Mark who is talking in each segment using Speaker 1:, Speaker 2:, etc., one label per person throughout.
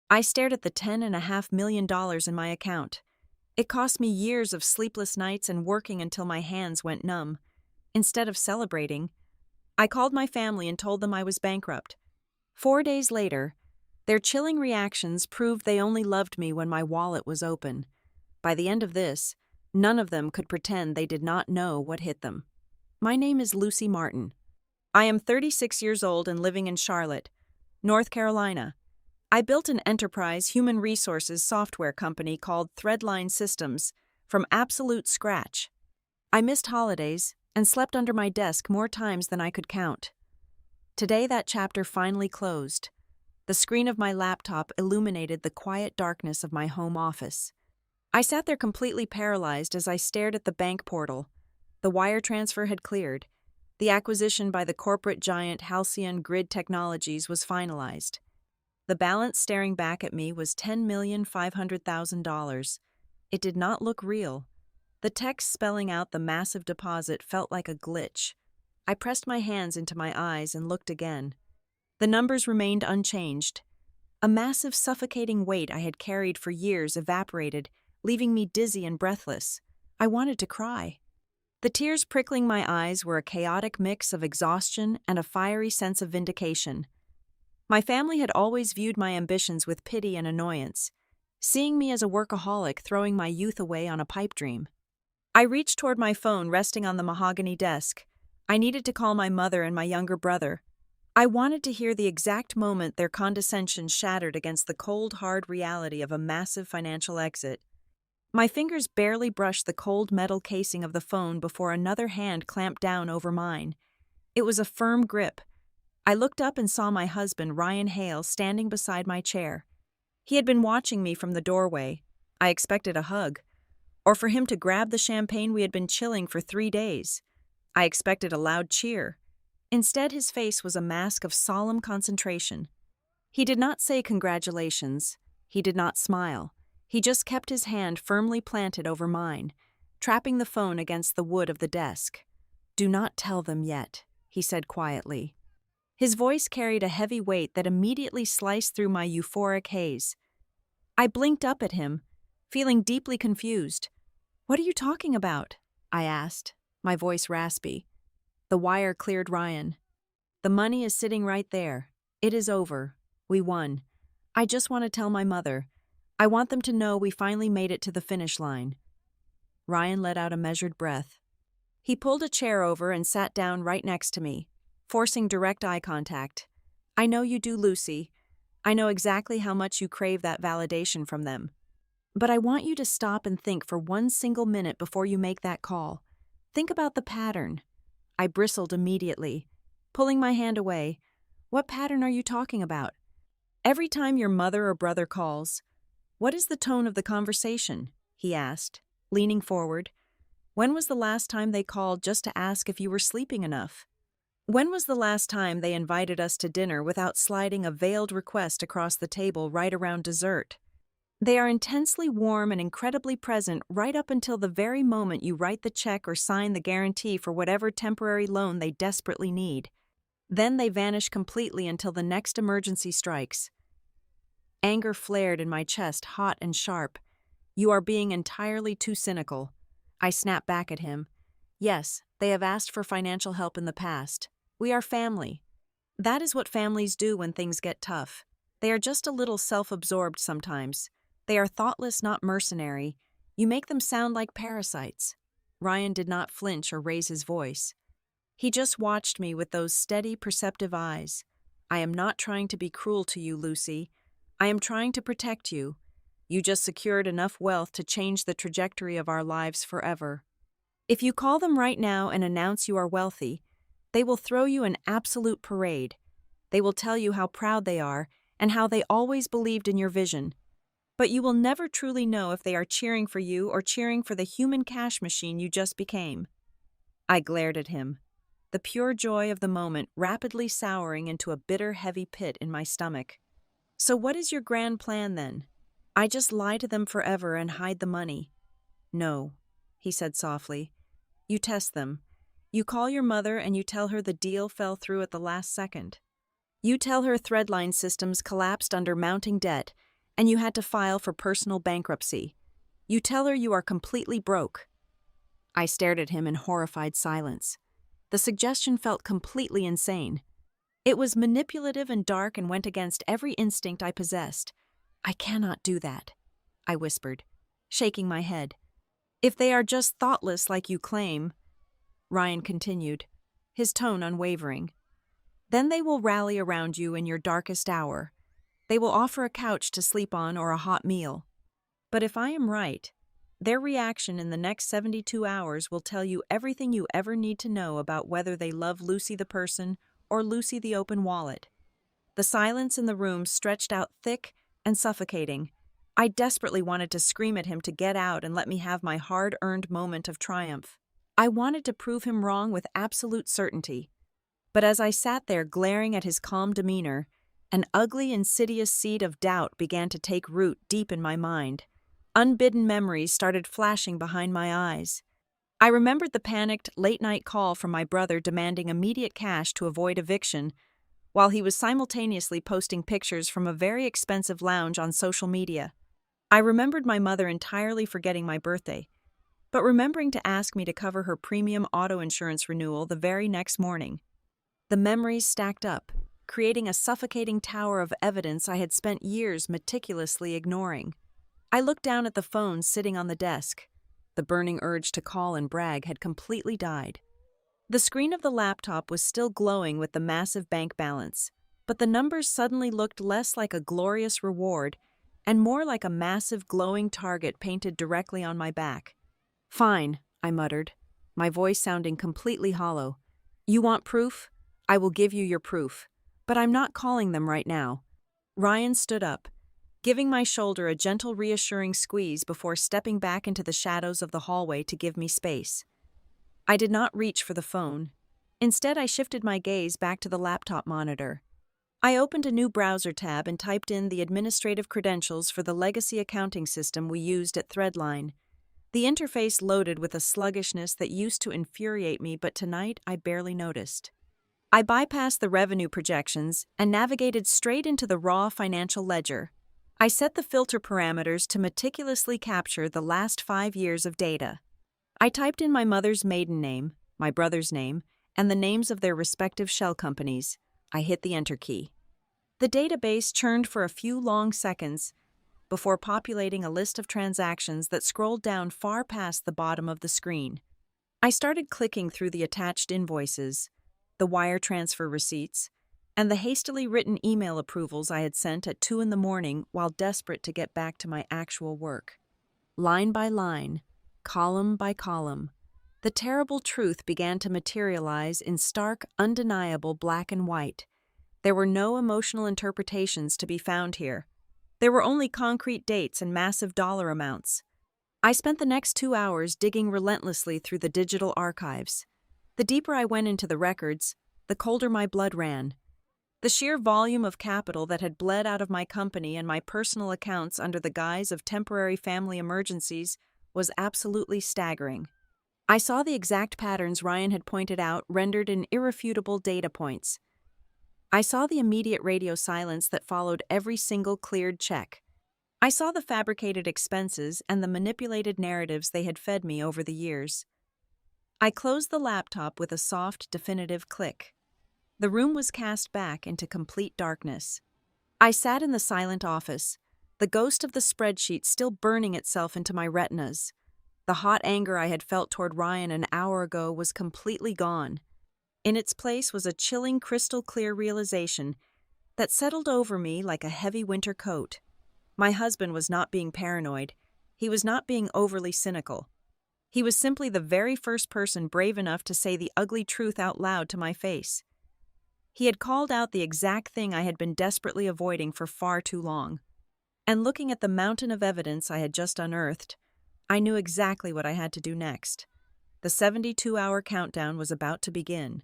Speaker 1: I stared at the $10.5 million in my account. It cost me years of sleepless nights and working until my hands went numb. Instead of celebrating, I called my family and told them I was bankrupt. 4 days later, their chilling reactions proved they only loved me when my wallet was open. By the end of this, none of them could pretend they did not know what hit them. My name is Lucy Martin. I am 36 years old and living in Charlotte, North Carolina. I built an enterprise human resources software company called Threadline Systems from absolute scratch. I missed holidays and slept under my desk more times than I could count. Today that chapter finally closed. The screen of my laptop illuminated the quiet darkness of my home office. I sat there completely paralyzed as I stared at the bank portal. The wire transfer had cleared. The acquisition by the corporate giant Halcyon Grid Technologies was finalized. The balance staring back at me was $10,500,000. It did not look real. The text spelling out the massive deposit felt like a glitch. I pressed my hands into my eyes and looked again. The numbers remained unchanged. A massive suffocating weight I had carried for years evaporated, leaving me dizzy and breathless. I wanted to cry. The tears prickling my eyes were a chaotic mix of exhaustion and a fiery sense of vindication. My family had always viewed my ambitions with pity and annoyance, seeing me as a workaholic throwing my youth away on a pipe dream. I reached toward my phone resting on the mahogany desk. I needed to call my mother and my younger brother. I wanted to hear the exact moment their condescension shattered against the cold, hard reality of a massive financial exit. My fingers barely brushed the cold metal casing of the phone before another hand clamped down over mine. It was a firm grip. I looked up and saw my husband, Ryan Hale, standing beside my chair. He had been watching me from the doorway. I expected a hug, or for him to grab the champagne we had been chilling for 3 days. I expected a loud cheer. Instead, his face was a mask of solemn concentration. He did not say congratulations. He did not smile. He just kept his hand firmly planted over mine, trapping the phone against the wood of the desk. "Do not tell them yet," he said quietly. His voice carried a heavy weight that immediately sliced through my euphoric haze. I blinked up at him, feeling deeply confused. "What are you talking about?" I asked, my voice raspy. The wire cleared Ryan. "The money is sitting right there. It is over. We won. I just want to tell my mother. I want them to know we finally made it to the finish line." Ryan let out a measured breath. He pulled a chair over and sat down right next to me, forcing direct eye contact. "I know you do, Lucy. I know exactly how much you crave that validation from them. But I want you to stop and think for one single minute before you make that call. Think about the pattern." I bristled immediately, pulling my hand away. "What pattern are you talking about?" "Every time your mother or brother calls, what is the tone of the conversation?" he asked, leaning forward. "When was the last time they called just to ask if you were sleeping enough? When was the last time they invited us to dinner without sliding a veiled request across the table right around dessert? They are intensely warm and incredibly present right up until the very moment you write the check or sign the guarantee for whatever temporary loan they desperately need. Then they vanish completely until the next emergency strikes." Anger flared in my chest, hot and sharp. "You are being entirely too cynical." I snapped back at him. "Yes, they have asked for financial help in the past. We are family. That is what families do when things get tough. They are just a little self-absorbed sometimes. They are thoughtless, not mercenary. You make them sound like parasites." Ryan did not flinch or raise his voice. He just watched me with those steady, perceptive eyes. "I am not trying to be cruel to you, Lucy. I am trying to protect you. You just secured enough wealth to change the trajectory of our lives forever. If you call them right now and announce you are wealthy, they will throw you an absolute parade. They will tell you how proud they are and how they always believed in your vision. But you will never truly know if they are cheering for you or cheering for the human cash machine you just became." I glared at him, the pure joy of the moment rapidly souring into a bitter, heavy pit in my stomach. "So what is your grand plan then? I just lie to them forever and hide the money?" "No," he said softly. "You test them. You call your mother and you tell her the deal fell through at the last second. You tell her Threadline Systems collapsed under mounting debt, and you had to file for personal bankruptcy. You tell her you are completely broke." I stared at him in horrified silence. The suggestion felt completely insane. It was manipulative and dark and went against every instinct I possessed. "I cannot do that," I whispered, shaking my head. "If they are just thoughtless like you claim," Ryan continued, his tone unwavering, "then they will rally around you in your darkest hour. They will offer a couch to sleep on or a hot meal. But if I am right, their reaction in the next 72 hours will tell you everything you ever need to know about whether they love Lucy the person or Lucy the open wallet." The silence in the room stretched out thick and suffocating. I desperately wanted to scream at him to get out and let me have my hard-earned moment of triumph. I wanted to prove him wrong with absolute certainty. But as I sat there glaring at his calm demeanor, an ugly, insidious seed of doubt began to take root deep in my mind. Unbidden memories started flashing behind my eyes. I remembered the panicked, late-night call from my brother demanding immediate cash to avoid eviction, while he was simultaneously posting pictures from a very expensive lounge on social media. I remembered my mother entirely forgetting my birthday, but remembering to ask me to cover her premium auto insurance renewal the very next morning. The memories stacked up, creating a suffocating tower of evidence I had spent years meticulously ignoring. I looked down at the phone sitting on the desk. The burning urge to call and brag had completely died. The screen of the laptop was still glowing with the massive bank balance, but the numbers suddenly looked less like a glorious reward and more like a massive glowing target painted directly on my back. "Fine," I muttered, my voice sounding completely hollow. "You want proof? I will give you your proof. But I'm not calling them right now." Ryan stood up, giving my shoulder a gentle reassuring squeeze before stepping back into the shadows of the hallway to give me space. I did not reach for the phone. Instead, I shifted my gaze back to the laptop monitor. I opened a new browser tab and typed in the administrative credentials for the legacy accounting system we used at Threadline. The interface loaded with a sluggishness that used to infuriate me, but tonight I barely noticed. I bypassed the revenue projections and navigated straight into the raw financial ledger. I set the filter parameters to meticulously capture the last 5 years of data. I typed in my mother's maiden name, my brother's name, and the names of their respective shell companies. I hit the enter key. The database churned for a few long seconds before populating a list of transactions that scrolled down far past the bottom of the screen. I started clicking through the attached invoices, the wire transfer receipts, and the hastily written email approvals I had sent at 2 a.m. while desperate to get back to my actual work. Line by line, column by column, the terrible truth began to materialize in stark, undeniable black and white. There were no emotional interpretations to be found here. There were only concrete dates and massive dollar amounts. I spent the next 2 hours digging relentlessly through the digital archives. The deeper I went into the records, the colder my blood ran. The sheer volume of capital that had bled out of my company and my personal accounts under the guise of temporary family emergencies was absolutely staggering. I saw the exact patterns Ryan had pointed out rendered in irrefutable data points. I saw the immediate radio silence that followed every single cleared check. I saw the fabricated expenses and the manipulated narratives they had fed me over the years. I closed the laptop with a soft, definitive click. The room was cast back into complete darkness. I sat in the silent office, the ghost of the spreadsheet still burning itself into my retinas. The hot anger I had felt toward Ryan an hour ago was completely gone. In its place was a chilling, crystal-clear realization that settled over me like a heavy winter coat. My husband was not being paranoid. He was not being overly cynical. He was simply the very first person brave enough to say the ugly truth out loud to my face. He had called out the exact thing I had been desperately avoiding for far too long. And looking at the mountain of evidence I had just unearthed, I knew exactly what I had to do next. The 72-hour countdown was about to begin.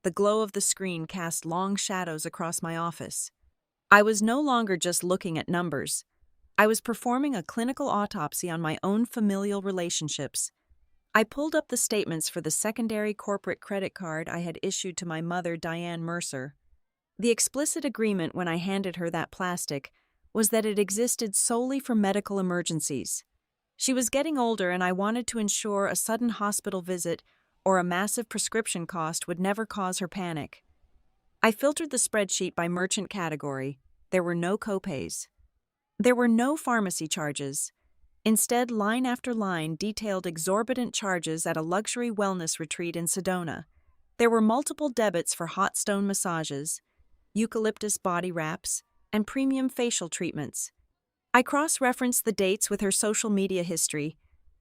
Speaker 1: The glow of the screen cast long shadows across my office. I was no longer just looking at numbers. I was performing a clinical autopsy on my own familial relationships. I pulled up the statements for the secondary corporate credit card I had issued to my mother, Diane Mercer. The explicit agreement when I handed her that plastic was that it existed solely for medical emergencies. She was getting older, and I wanted to ensure a sudden hospital visit or a massive prescription cost would never cause her panic. I filtered the spreadsheet by merchant category. There were no copays. There were no pharmacy charges. Instead, line after line detailed exorbitant charges at a luxury wellness retreat in Sedona. There were multiple debits for hot stone massages, eucalyptus body wraps, and premium facial treatments. I cross-referenced the dates with her social media history.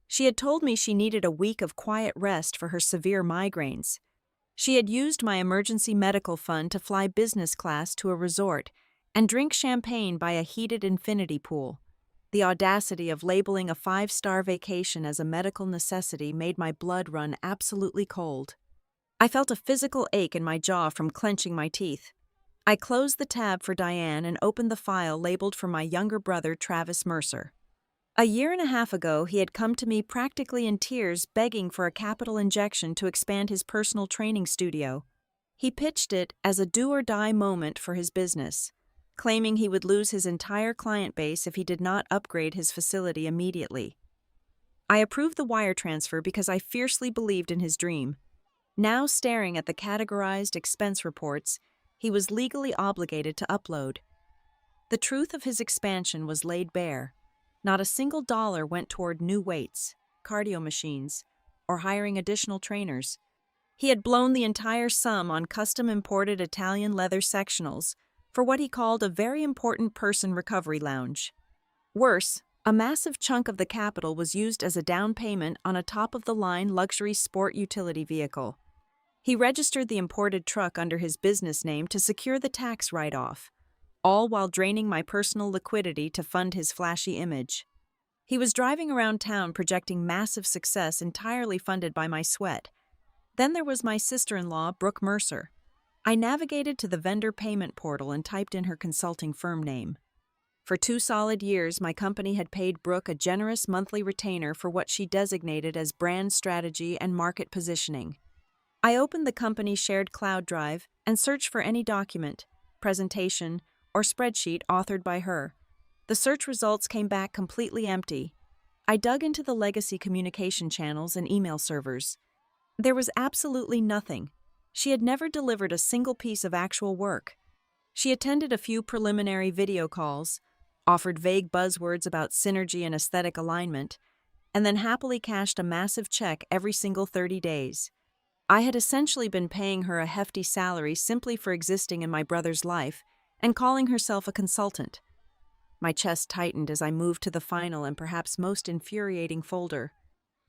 Speaker 1: She had told me she needed a week of quiet rest for her severe migraines. She had used my emergency medical fund to fly business class to a resort and drink champagne by a heated infinity pool. The audacity of labeling a 5-star vacation as a medical necessity made my blood run absolutely cold. I felt a physical ache in my jaw from clenching my teeth. I closed the tab for Diane and opened the file labeled for my younger brother, Travis Mercer. A year and a half ago, he had come to me practically in tears, begging for a capital injection to expand his personal training studio. He pitched it as a do-or-die moment for his business, claiming he would lose his entire client base if he did not upgrade his facility immediately. I approved the wire transfer because I fiercely believed in his dream. Now, staring at the categorized expense reports, he was legally obligated to upload. The truth of his expansion was laid bare. Not a single dollar went toward new weights, cardio machines, or hiring additional trainers. He had blown the entire sum on custom-imported Italian leather sectionals for what he called a very important person recovery lounge. Worse, a massive chunk of the capital was used as a down payment on a top-of-the-line luxury sport utility vehicle. He registered the imported truck under his business name to secure the tax write-off, all while draining my personal liquidity to fund his flashy image. He was driving around town projecting massive success entirely funded by my sweat. Then there was my sister-in-law, Brooke Mercer. I navigated to the vendor payment portal and typed in her consulting firm name. For 2 solid years, my company had paid Brooke a generous monthly retainer for what she designated as brand strategy and market positioning. I opened the company's shared cloud drive and searched for any document, presentation, or spreadsheet authored by her. The search results came back completely empty. I dug into the legacy communication channels and email servers. There was absolutely nothing. She had never delivered a single piece of actual work. She attended a few preliminary video calls, offered vague buzzwords about synergy and aesthetic alignment, and then happily cashed a massive check every single 30 days. I had essentially been paying her a hefty salary simply for existing in my brother's life and calling herself a consultant. My chest tightened as I moved to the final and perhaps most infuriating folder.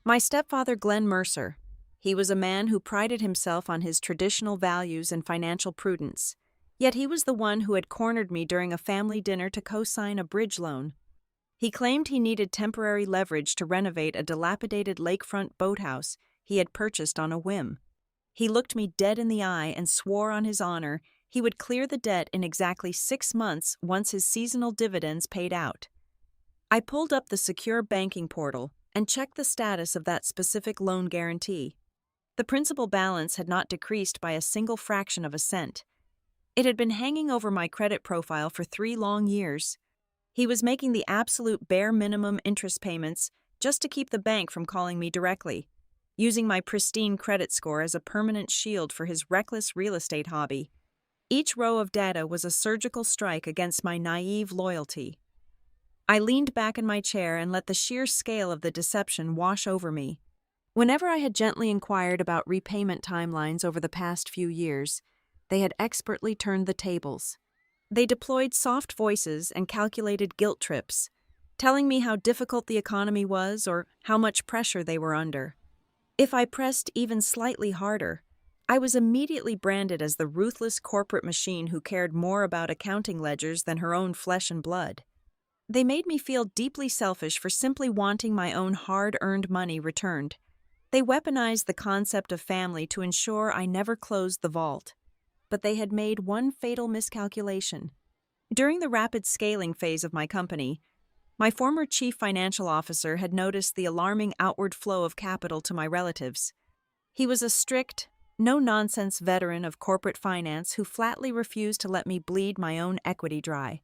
Speaker 1: My stepfather, Glenn Mercer. He was a man who prided himself on his traditional values and financial prudence, yet he was the one who had cornered me during a family dinner to co-sign a bridge loan. He claimed he needed temporary leverage to renovate a dilapidated lakefront boathouse he had purchased on a whim. He looked me dead in the eye and swore on his honor he would clear the debt in exactly 6 months once his seasonal dividends paid out. I pulled up the secure banking portal and checked the status of that specific loan guarantee. The principal balance had not decreased by a single fraction of a cent. It had been hanging over my credit profile for 3 long years. He was making the absolute bare minimum interest payments just to keep the bank from calling me directly, using my pristine credit score as a permanent shield for his reckless real estate hobby. Each row of data was a surgical strike against my naive loyalty. I leaned back in my chair and let the sheer scale of the deception wash over me. Whenever I had gently inquired about repayment timelines over the past few years, they had expertly turned the tables. They deployed soft voices and calculated guilt trips, telling me how difficult the economy was or how much pressure they were under. If I pressed even slightly harder, I was immediately branded as the ruthless corporate machine who cared more about accounting ledgers than her own flesh and blood. They made me feel deeply selfish for simply wanting my own hard-earned money returned. They weaponized the concept of family to ensure I never closed the vault. But they had made one fatal miscalculation. During the rapid scaling phase of my company, my former chief financial officer had noticed the alarming outward flow of capital to my relatives. He was a strict, no-nonsense veteran of corporate finance who flatly refused to let me bleed my own equity dry.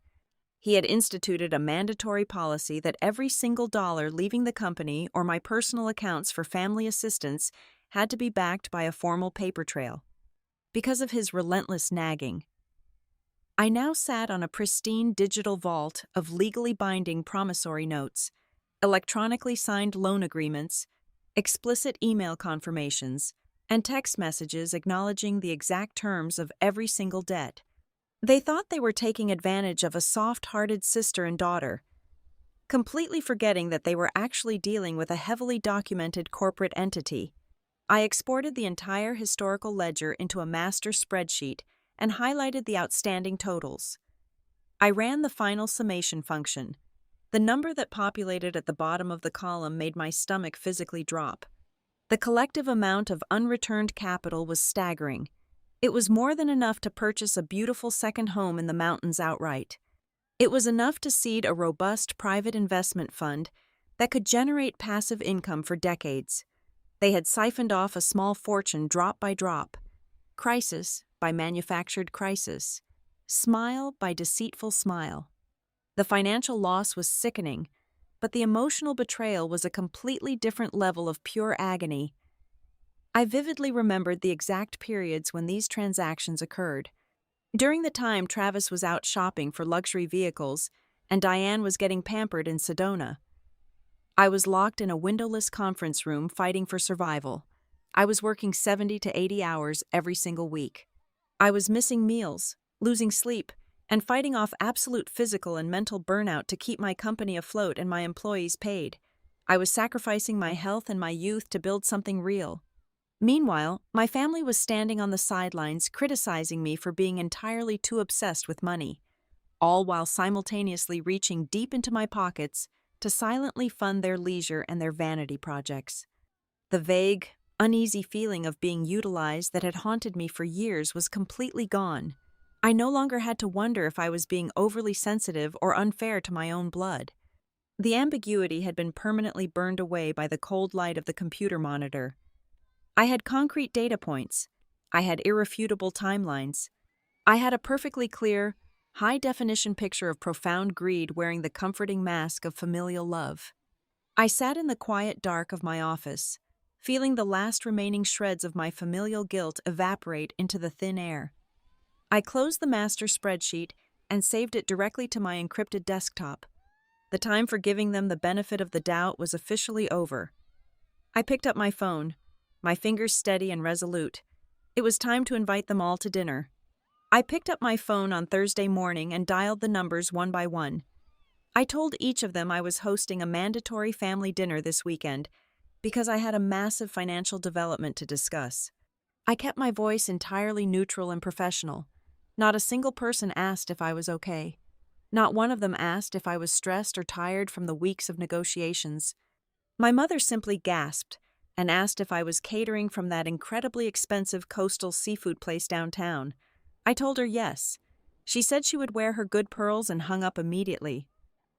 Speaker 1: He had instituted a mandatory policy that every single dollar leaving the company or my personal accounts for family assistance had to be backed by a formal paper trail. Because of his relentless nagging, I now sat on a pristine digital vault of legally binding promissory notes, electronically signed loan agreements, explicit email confirmations, and text messages acknowledging the exact terms of every single debt. They thought they were taking advantage of a soft-hearted sister and daughter, completely forgetting that they were actually dealing with a heavily documented corporate entity. I exported the entire historical ledger into a master spreadsheet and highlighted the outstanding totals. I ran the final summation function. The number that populated at the bottom of the column made my stomach physically drop. The collective amount of unreturned capital was staggering. It was more than enough to purchase a beautiful second home in the mountains outright. It was enough to seed a robust private investment fund that could generate passive income for decades. They had siphoned off a small fortune drop by drop, crisis by manufactured crisis, smile by deceitful smile. The financial loss was sickening, but the emotional betrayal was a completely different level of pure agony. I vividly remembered the exact periods when these transactions occurred. During the time Travis was out shopping for luxury vehicles and Diane was getting pampered in Sedona. I was locked in a windowless conference room fighting for survival. I was working 70 to 80 hours every single week. I was missing meals, losing sleep, and fighting off absolute physical and mental burnout to keep my company afloat and my employees paid. I was sacrificing my health and my youth to build something real. Meanwhile, my family was standing on the sidelines criticizing me for being entirely too obsessed with money, all while simultaneously reaching deep into my pockets to silently fund their leisure and their vanity projects. The vague, uneasy feeling of being utilized that had haunted me for years was completely gone. I no longer had to wonder if I was being overly sensitive or unfair to my own blood. The ambiguity had been permanently burned away by the cold light of the computer monitor. I had concrete data points. I had irrefutable timelines. I had a perfectly clear, high-definition picture of profound greed wearing the comforting mask of familial love. I sat in the quiet dark of my office, feeling the last remaining shreds of my familial guilt evaporate into the thin air. I closed the master spreadsheet and saved it directly to my encrypted desktop. The time for giving them the benefit of the doubt was officially over. I picked up my phone, my fingers steady and resolute. It was time to invite them all to dinner. I picked up my phone on Thursday morning and dialed the numbers one by one. I told each of them I was hosting a mandatory family dinner this weekend because I had a massive financial development to discuss. I kept my voice entirely neutral and professional. Not a single person asked if I was okay. Not one of them asked if I was stressed or tired from the weeks of negotiations. My mother simply gasped and asked if I was catering from that incredibly expensive coastal seafood place downtown. I told her yes. She said she would wear her good pearls and hung up immediately.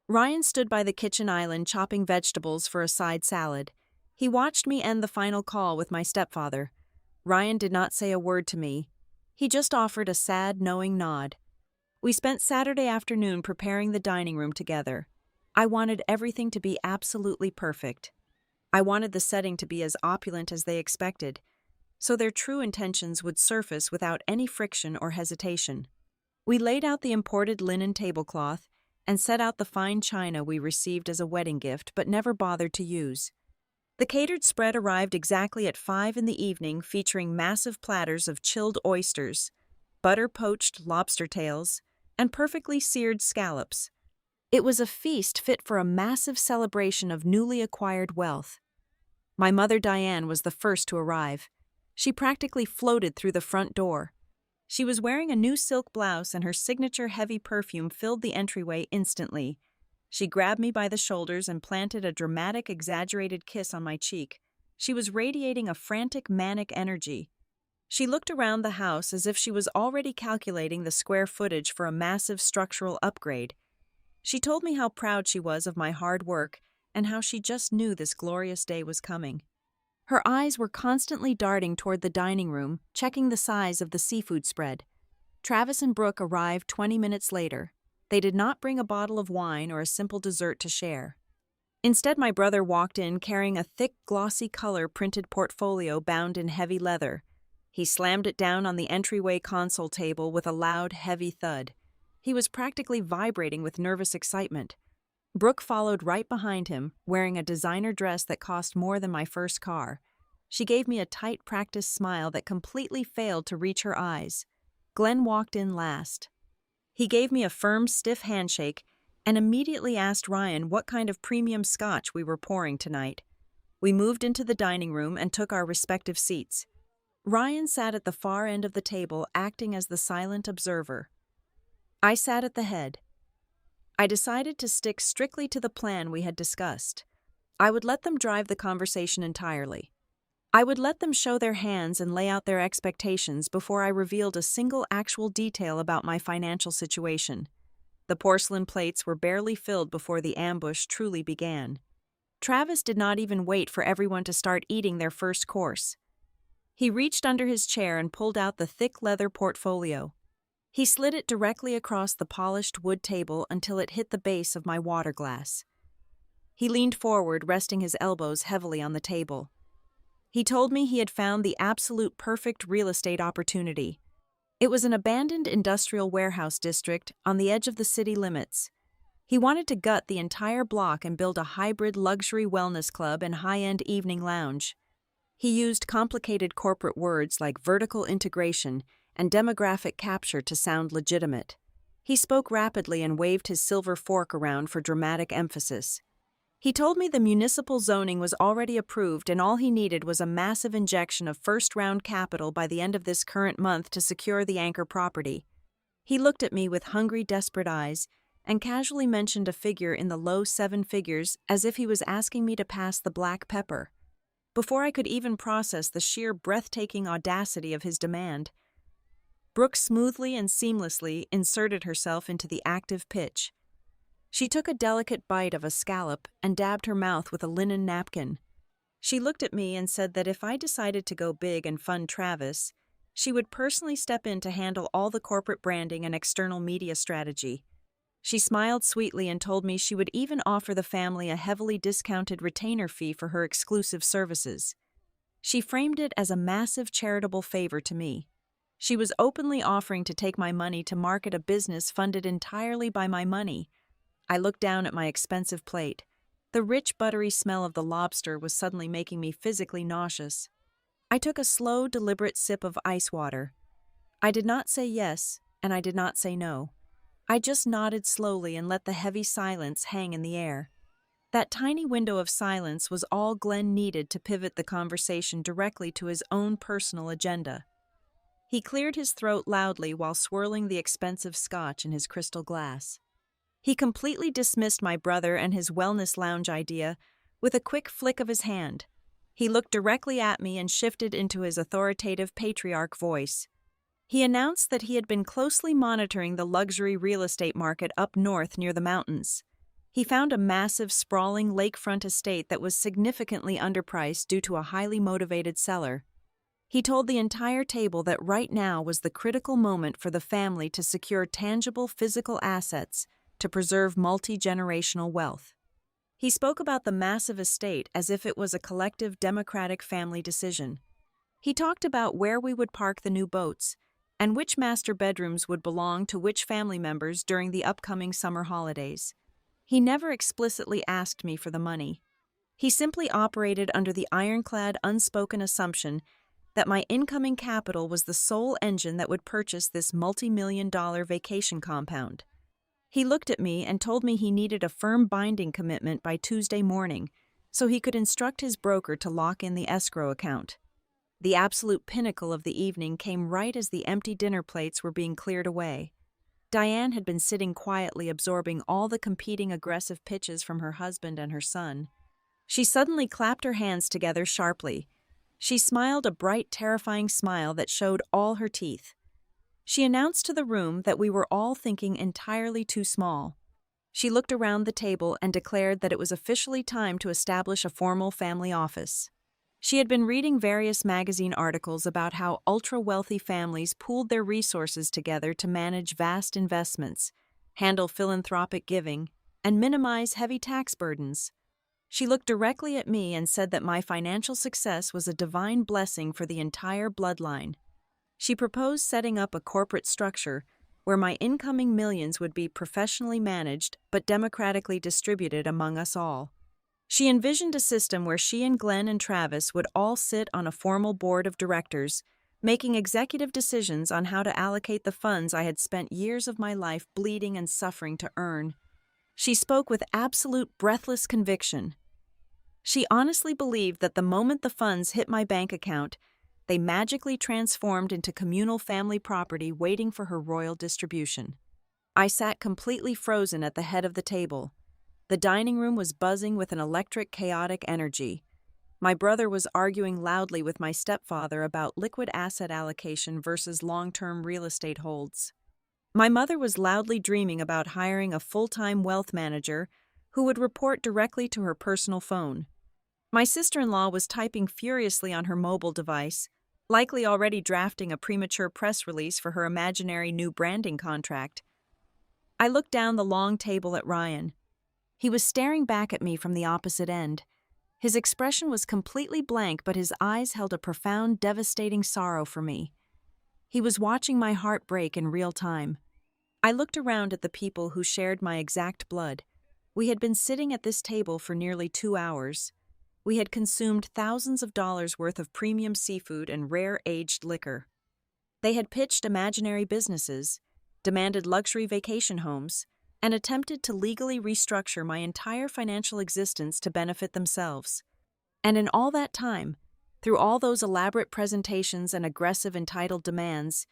Speaker 1: Ryan stood by the kitchen island chopping vegetables for a side salad. He watched me end the final call with my stepfather. Ryan did not say a word to me. He just offered a sad, knowing nod. We spent Saturday afternoon preparing the dining room together. I wanted everything to be absolutely perfect. I wanted the setting to be as opulent as they expected, so their true intentions would surface without any friction or hesitation. We laid out the imported linen tablecloth and set out the fine china we received as a wedding gift but never bothered to use. The catered spread arrived exactly at 5 p.m, featuring massive platters of chilled oysters, butter-poached lobster tails, and perfectly seared scallops. It was a feast fit for a massive celebration of newly acquired wealth. My mother Diane was the first to arrive. She practically floated through the front door. She was wearing a new silk blouse and her signature heavy perfume filled the entryway instantly. She grabbed me by the shoulders and planted a dramatic, exaggerated kiss on my cheek. She was radiating a frantic, manic energy. She looked around the house as if she was already calculating the square footage for a massive structural upgrade. She told me how proud she was of my hard work and how she just knew this glorious day was coming. Her eyes were constantly darting toward the dining room, checking the size of the seafood spread. Travis and Brooke arrived 20 minutes later. They did not bring a bottle of wine or a simple dessert to share. Instead, my brother walked in carrying a thick, glossy color-printed portfolio bound in heavy leather. He slammed it down on the entryway console table with a loud, heavy thud. He was practically vibrating with nervous excitement. Brooke followed right behind him, wearing a designer dress that cost more than my first car. She gave me a tight, practiced smile that completely failed to reach her eyes. Glenn walked in last. He gave me a firm, stiff handshake and immediately asked Ryan what kind of premium scotch we were pouring tonight. We moved into the dining room and took our respective seats. Ryan sat at the far end of the table, acting as the silent observer. I sat at the head. I decided to stick strictly to the plan we had discussed. I would let them drive the conversation entirely. I would let them show their hands and lay out their expectations before I revealed a single actual detail about my financial situation. The porcelain plates were barely filled before the ambush truly began. Travis did not even wait for everyone to start eating their first course. He reached under his chair and pulled out the thick leather portfolio. He slid it directly across the polished wood table until it hit the base of my water glass. He leaned forward, resting his elbows heavily on the table. He told me he had found the absolute perfect real estate opportunity. It was an abandoned industrial warehouse district on the edge of the city limits. He wanted to gut the entire block and build a hybrid luxury wellness club and high-end evening lounge. He used complicated corporate words like vertical integration and demographic capture to sound legitimate. He spoke rapidly and waved his silver fork around for dramatic emphasis. He told me the municipal zoning was already approved and all he needed was a massive injection of first-round capital by the end of this current month to secure the anchor property. He looked at me with hungry, desperate eyes and casually mentioned a figure in the low seven figures as if he was asking me to pass the black pepper. Before I could even process the sheer breathtaking audacity of his demand, Brooke smoothly and seamlessly inserted herself into the active pitch. She took a delicate bite of a scallop and dabbed her mouth with a linen napkin. She looked at me and said that if I decided to go big and fund Travis, she would personally step in to handle all the corporate branding and external media strategy. She smiled sweetly and told me she would even offer the family a heavily discounted retainer fee for her exclusive services. She framed it as a massive charitable favor to me. She was openly offering to take my money to market a business funded entirely by my money. I looked down at my expensive plate. The rich, buttery smell of the lobster was suddenly making me physically nauseous. I took a slow, deliberate sip of ice water. I did not say yes, and I did not say no. I just nodded slowly and let the heavy silence hang in the air. That tiny window of silence was all Glenn needed to pivot the conversation directly to his own personal agenda. He cleared his throat loudly while swirling the expensive scotch in his crystal glass. He completely dismissed my brother and his wellness lounge idea with a quick flick of his hand. He looked directly at me and shifted into his authoritative patriarch voice. He announced that he had been closely monitoring the luxury real estate market up north near the mountains. He found a massive, sprawling lakefront estate that was significantly underpriced due to a highly motivated seller. He told the entire table that right now was the critical moment for the family to secure tangible physical assets to preserve multi-generational wealth. He spoke about the massive estate as if it was a collective democratic family decision. He talked about where we would park the new boats and which master bedrooms would belong to which family members during the upcoming summer holidays. He never explicitly asked me for the money. He simply operated under the ironclad, unspoken assumption that my incoming capital was the sole engine that would purchase this multi-million-dollar vacation compound. He looked at me and told me he needed a firm binding commitment by Tuesday morning so he could instruct his broker to lock in the escrow account. The absolute pinnacle of the evening came right as the empty dinner plates were being cleared away. Diane had been sitting quietly absorbing all the competing aggressive pitches from her husband and her son. She suddenly clapped her hands together sharply. She smiled a bright, terrifying smile that showed all her teeth. She announced to the room that we were all thinking entirely too small. She looked around the table and declared that it was officially time to establish a formal family office. She had been reading various magazine articles about how ultra-wealthy families pooled their resources together to manage vast investments, handle philanthropic giving, and minimize heavy tax burdens. She looked directly at me and said that my financial success was a divine blessing for the entire bloodline. She proposed setting up a corporate structure where my incoming millions would be professionally managed but democratically distributed among us all. She envisioned a system where she and Glenn and Travis would all sit on a formal board of directors, making executive decisions on how to allocate the funds I had spent years of my life bleeding and suffering to earn. She spoke with absolute breathless conviction. She honestly believed that the moment the funds hit my bank account, they magically transformed into communal family property waiting for her royal distribution. I sat completely frozen at the head of the table. The dining room was buzzing with an electric, chaotic energy. My brother was arguing loudly with my stepfather about liquid asset allocation versus long-term real estate holds. My mother was loudly dreaming about hiring a full-time wealth manager who would report directly to her personal phone. My sister-in-law was typing furiously on her mobile device, likely already drafting a premature press release for her imaginary new branding contract. I looked down the long table at Ryan. He was staring back at me from the opposite end. His expression was completely blank, but his eyes held a profound, devastating sorrow for me. He was watching my heart break in real time. I looked around at the people who shared my exact blood. We had been sitting at this table for nearly 2 hours. We had consumed thousands of dollars worth of premium seafood and rare aged liquor. They had pitched imaginary businesses, demanded luxury vacation homes, and attempted to legally restructure my entire financial existence to benefit themselves. And in all that time, through all those elaborate presentations and aggressive entitled demands,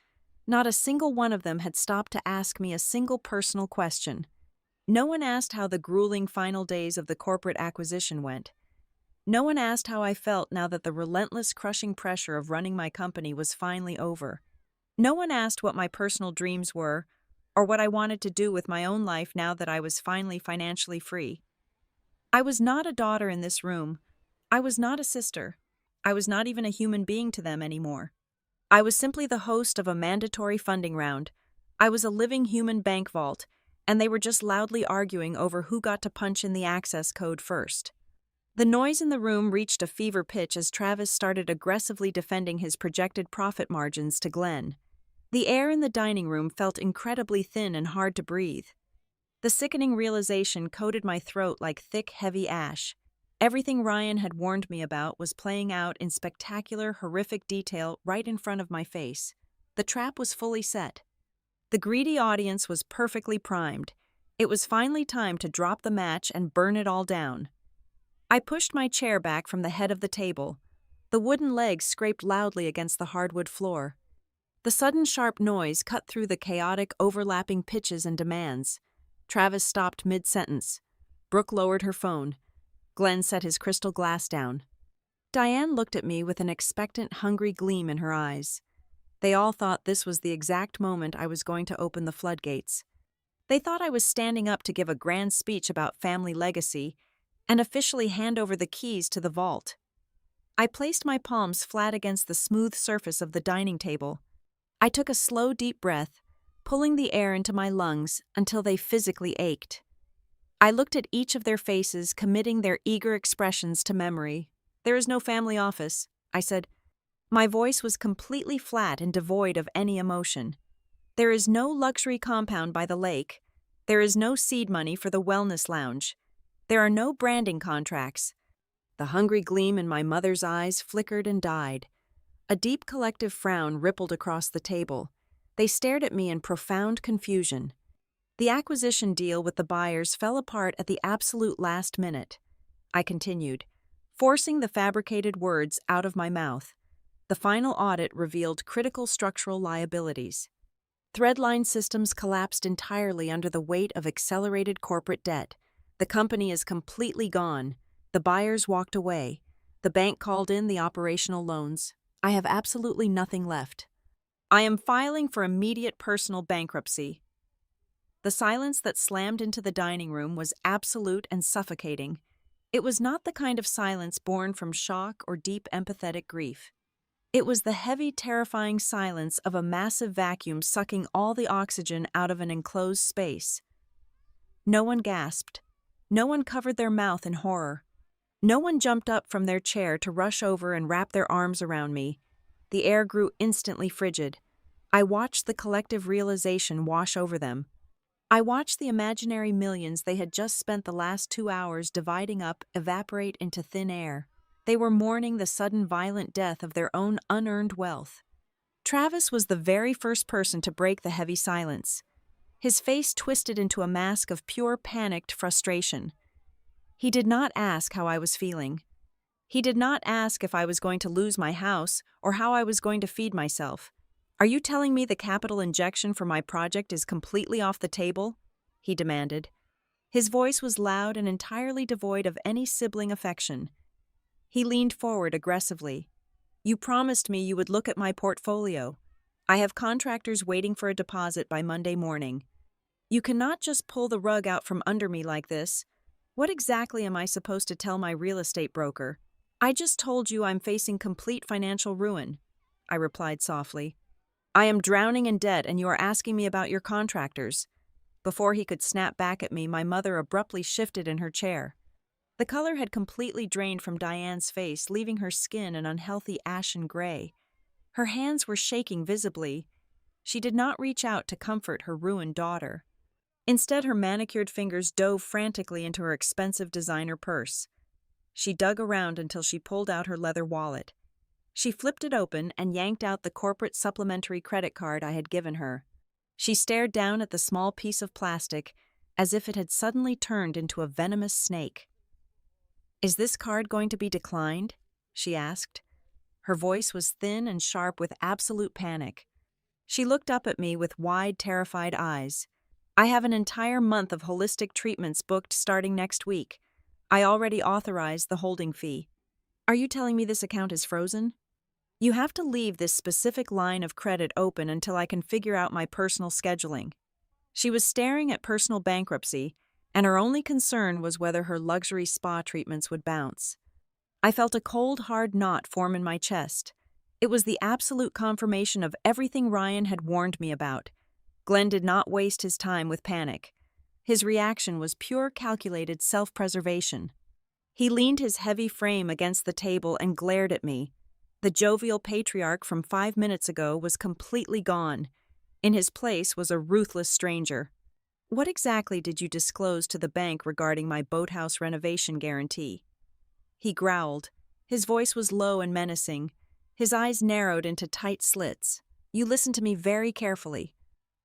Speaker 1: not a single one of them had stopped to ask me a single personal question. No one asked how the grueling final days of the corporate acquisition went. No one asked how I felt now that the relentless, crushing pressure of running my company was finally over. No one asked what my personal dreams were, or what I wanted to do with my own life now that I was finally financially free. I was not a daughter in this room. I was not a sister. I was not even a human being to them anymore. I was simply the host of a mandatory funding round. I was a living human bank vault, and they were just loudly arguing over who got to punch in the access code first. The noise in the room reached a fever pitch as Travis started aggressively defending his projected profit margins to Glenn. The air in the dining room felt incredibly thin and hard to breathe. The sickening realization coated my throat like thick, heavy ash. Everything Ryan had warned me about was playing out in spectacular, horrific detail right in front of my face. The trap was fully set. The greedy audience was perfectly primed. It was finally time to drop the match and burn it all down. I pushed my chair back from the head of the table. The wooden legs scraped loudly against the hardwood floor. The sudden sharp noise cut through the chaotic, overlapping pitches and demands. Travis stopped mid-sentence. Brooke lowered her phone. Glenn set his crystal glass down. Diane looked at me with an expectant, hungry gleam in her eyes. They all thought this was the exact moment I was going to open the floodgates. They thought I was standing up to give a grand speech about family legacy and officially hand over the keys to the vault. I placed my palms flat against the smooth surface of the dining table. I took a slow, deep breath, pulling the air into my lungs until they physically ached. I looked at each of their faces, committing their eager expressions to memory. "There is no family office," I said. My voice was completely flat and devoid of any emotion. "There is no luxury compound by the lake. There is no seed money for the wellness lounge. There are no branding contracts." The hungry gleam in my mother's eyes flickered and died. A deep collective frown rippled across the table. They stared at me in profound confusion. The acquisition deal with the buyers fell apart at the absolute last minute. I continued, forcing the fabricated words out of my mouth. The final audit revealed critical structural liabilities. Threadline systems collapsed entirely under the weight of accelerated corporate debt. The company is completely gone. The buyers walked away. The bank called in the operational loans. I have absolutely nothing left. I am filing for immediate personal bankruptcy. The silence that slammed into the dining room was absolute and suffocating. It was not the kind of silence born from shock or deep empathetic grief. It was the heavy, terrifying silence of a massive vacuum sucking all the oxygen out of an enclosed space. No one gasped. No one covered their mouth in horror. No one jumped up from their chair to rush over and wrap their arms around me. The air grew instantly frigid. I watched the collective realization wash over them. I watched the imaginary millions they had just spent the last 2 hours dividing up evaporate into thin air. They were mourning the sudden violent death of their own unearned wealth. Travis was the very first person to break the heavy silence. His face twisted into a mask of pure panicked frustration. He did not ask how I was feeling. He did not ask if I was going to lose my house or how I was going to feed myself. "Are you telling me the capital injection for my project is completely off the table?" he demanded. His voice was loud and entirely devoid of any sibling affection. He leaned forward aggressively. "You promised me you would look at my portfolio. I have contractors waiting for a deposit by Monday morning. You cannot just pull the rug out from under me like this. What exactly am I supposed to tell my real estate broker?" "I just told you I'm facing complete financial ruin," I replied softly. "I am drowning in debt and you are asking me about your contractors." Before he could snap back at me, my mother abruptly shifted in her chair. The color had completely drained from Diane's face, leaving her skin an unhealthy ashen gray. Her hands were shaking visibly. She did not reach out to comfort her ruined daughter. Instead, her manicured fingers dove frantically into her expensive designer purse. She dug around until she pulled out her leather wallet. She flipped it open and yanked out the corporate supplementary credit card I had given her. She stared down at the small piece of plastic as if it had suddenly turned into a venomous snake. "Is this card going to be declined?" she asked. Her voice was thin and sharp with absolute panic. She looked up at me with wide, terrified eyes. "I have an entire month of holistic treatments booked starting next week. I already authorized the holding fee. Are you telling me this account is frozen? You have to leave this specific line of credit open until I can figure out my personal scheduling." She was staring at personal bankruptcy, and her only concern was whether her luxury spa treatments would bounce. I felt a cold, hard knot form in my chest. It was the absolute confirmation of everything Ryan had warned me about. Glenn did not waste his time with panic. His reaction was pure calculated self-preservation. He leaned his heavy frame against the table and glared at me. The jovial patriarch from 5 minutes ago was completely gone. In his place was a ruthless stranger. "What exactly did you disclose to the bank regarding my boathouse renovation guarantee?" He growled. His voice was low and menacing. His eyes narrowed into tight slits. "You listen to me very carefully.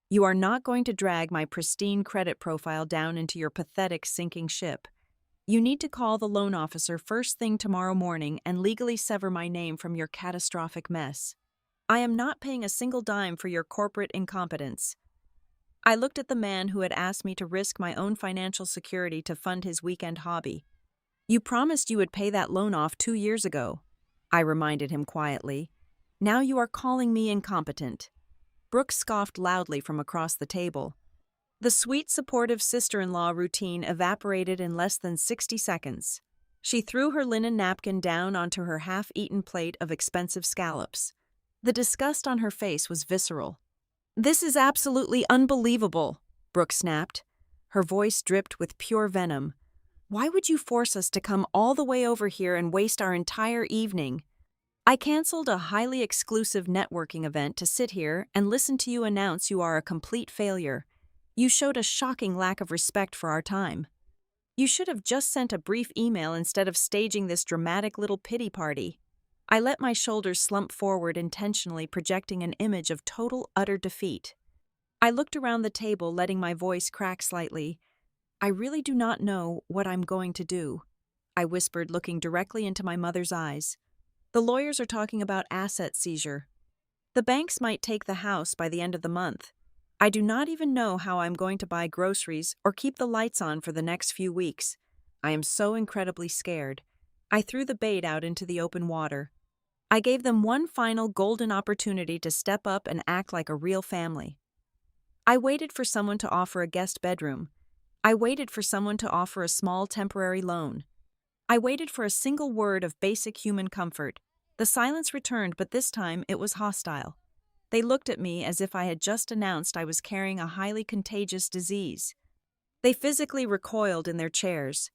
Speaker 1: You are not going to drag my pristine credit profile down into your pathetic sinking ship. You need to call the loan officer first thing tomorrow morning and legally sever my name from your catastrophic mess. I am not paying a single dime for your corporate incompetence." I looked at the man who had asked me to risk my own financial security to fund his weekend hobby. "You promised you would pay that loan off 2 years ago," I reminded him quietly. "Now you are calling me incompetent." Brooke scoffed loudly from across the table. The sweet, supportive sister-in-law routine evaporated in less than 60 seconds. She threw her linen napkin down onto her half-eaten plate of expensive scallops. The disgust on her face was visceral. "This is absolutely unbelievable," Brooke snapped. Her voice dripped with pure venom. "Why would you force us to come all the way over here and waste our entire evening? I canceled a highly exclusive networking event to sit here and listen to you announce you are a complete failure. You showed a shocking lack of respect for our time. You should have just sent a brief email instead of staging this dramatic little pity party." I let my shoulders slump forward, intentionally projecting an image of total, utter defeat. I looked around the table, letting my voice crack slightly. "I really do not know what I'm going to do," I whispered, looking directly into my mother's eyes. "The lawyers are talking about asset seizure. The banks might take the house by the end of the month. I do not even know how I'm going to buy groceries or keep the lights on for the next few weeks. I am so incredibly scared." I threw the bait out into the open water. I gave them one final golden opportunity to step up and act like a real family. I waited for someone to offer a guest bedroom. I waited for someone to offer a small temporary loan. I waited for a single word of basic human comfort. The silence returned, but this time it was hostile. They looked at me as if I had just announced I was carrying a highly contagious disease. They physically recoiled in their chairs.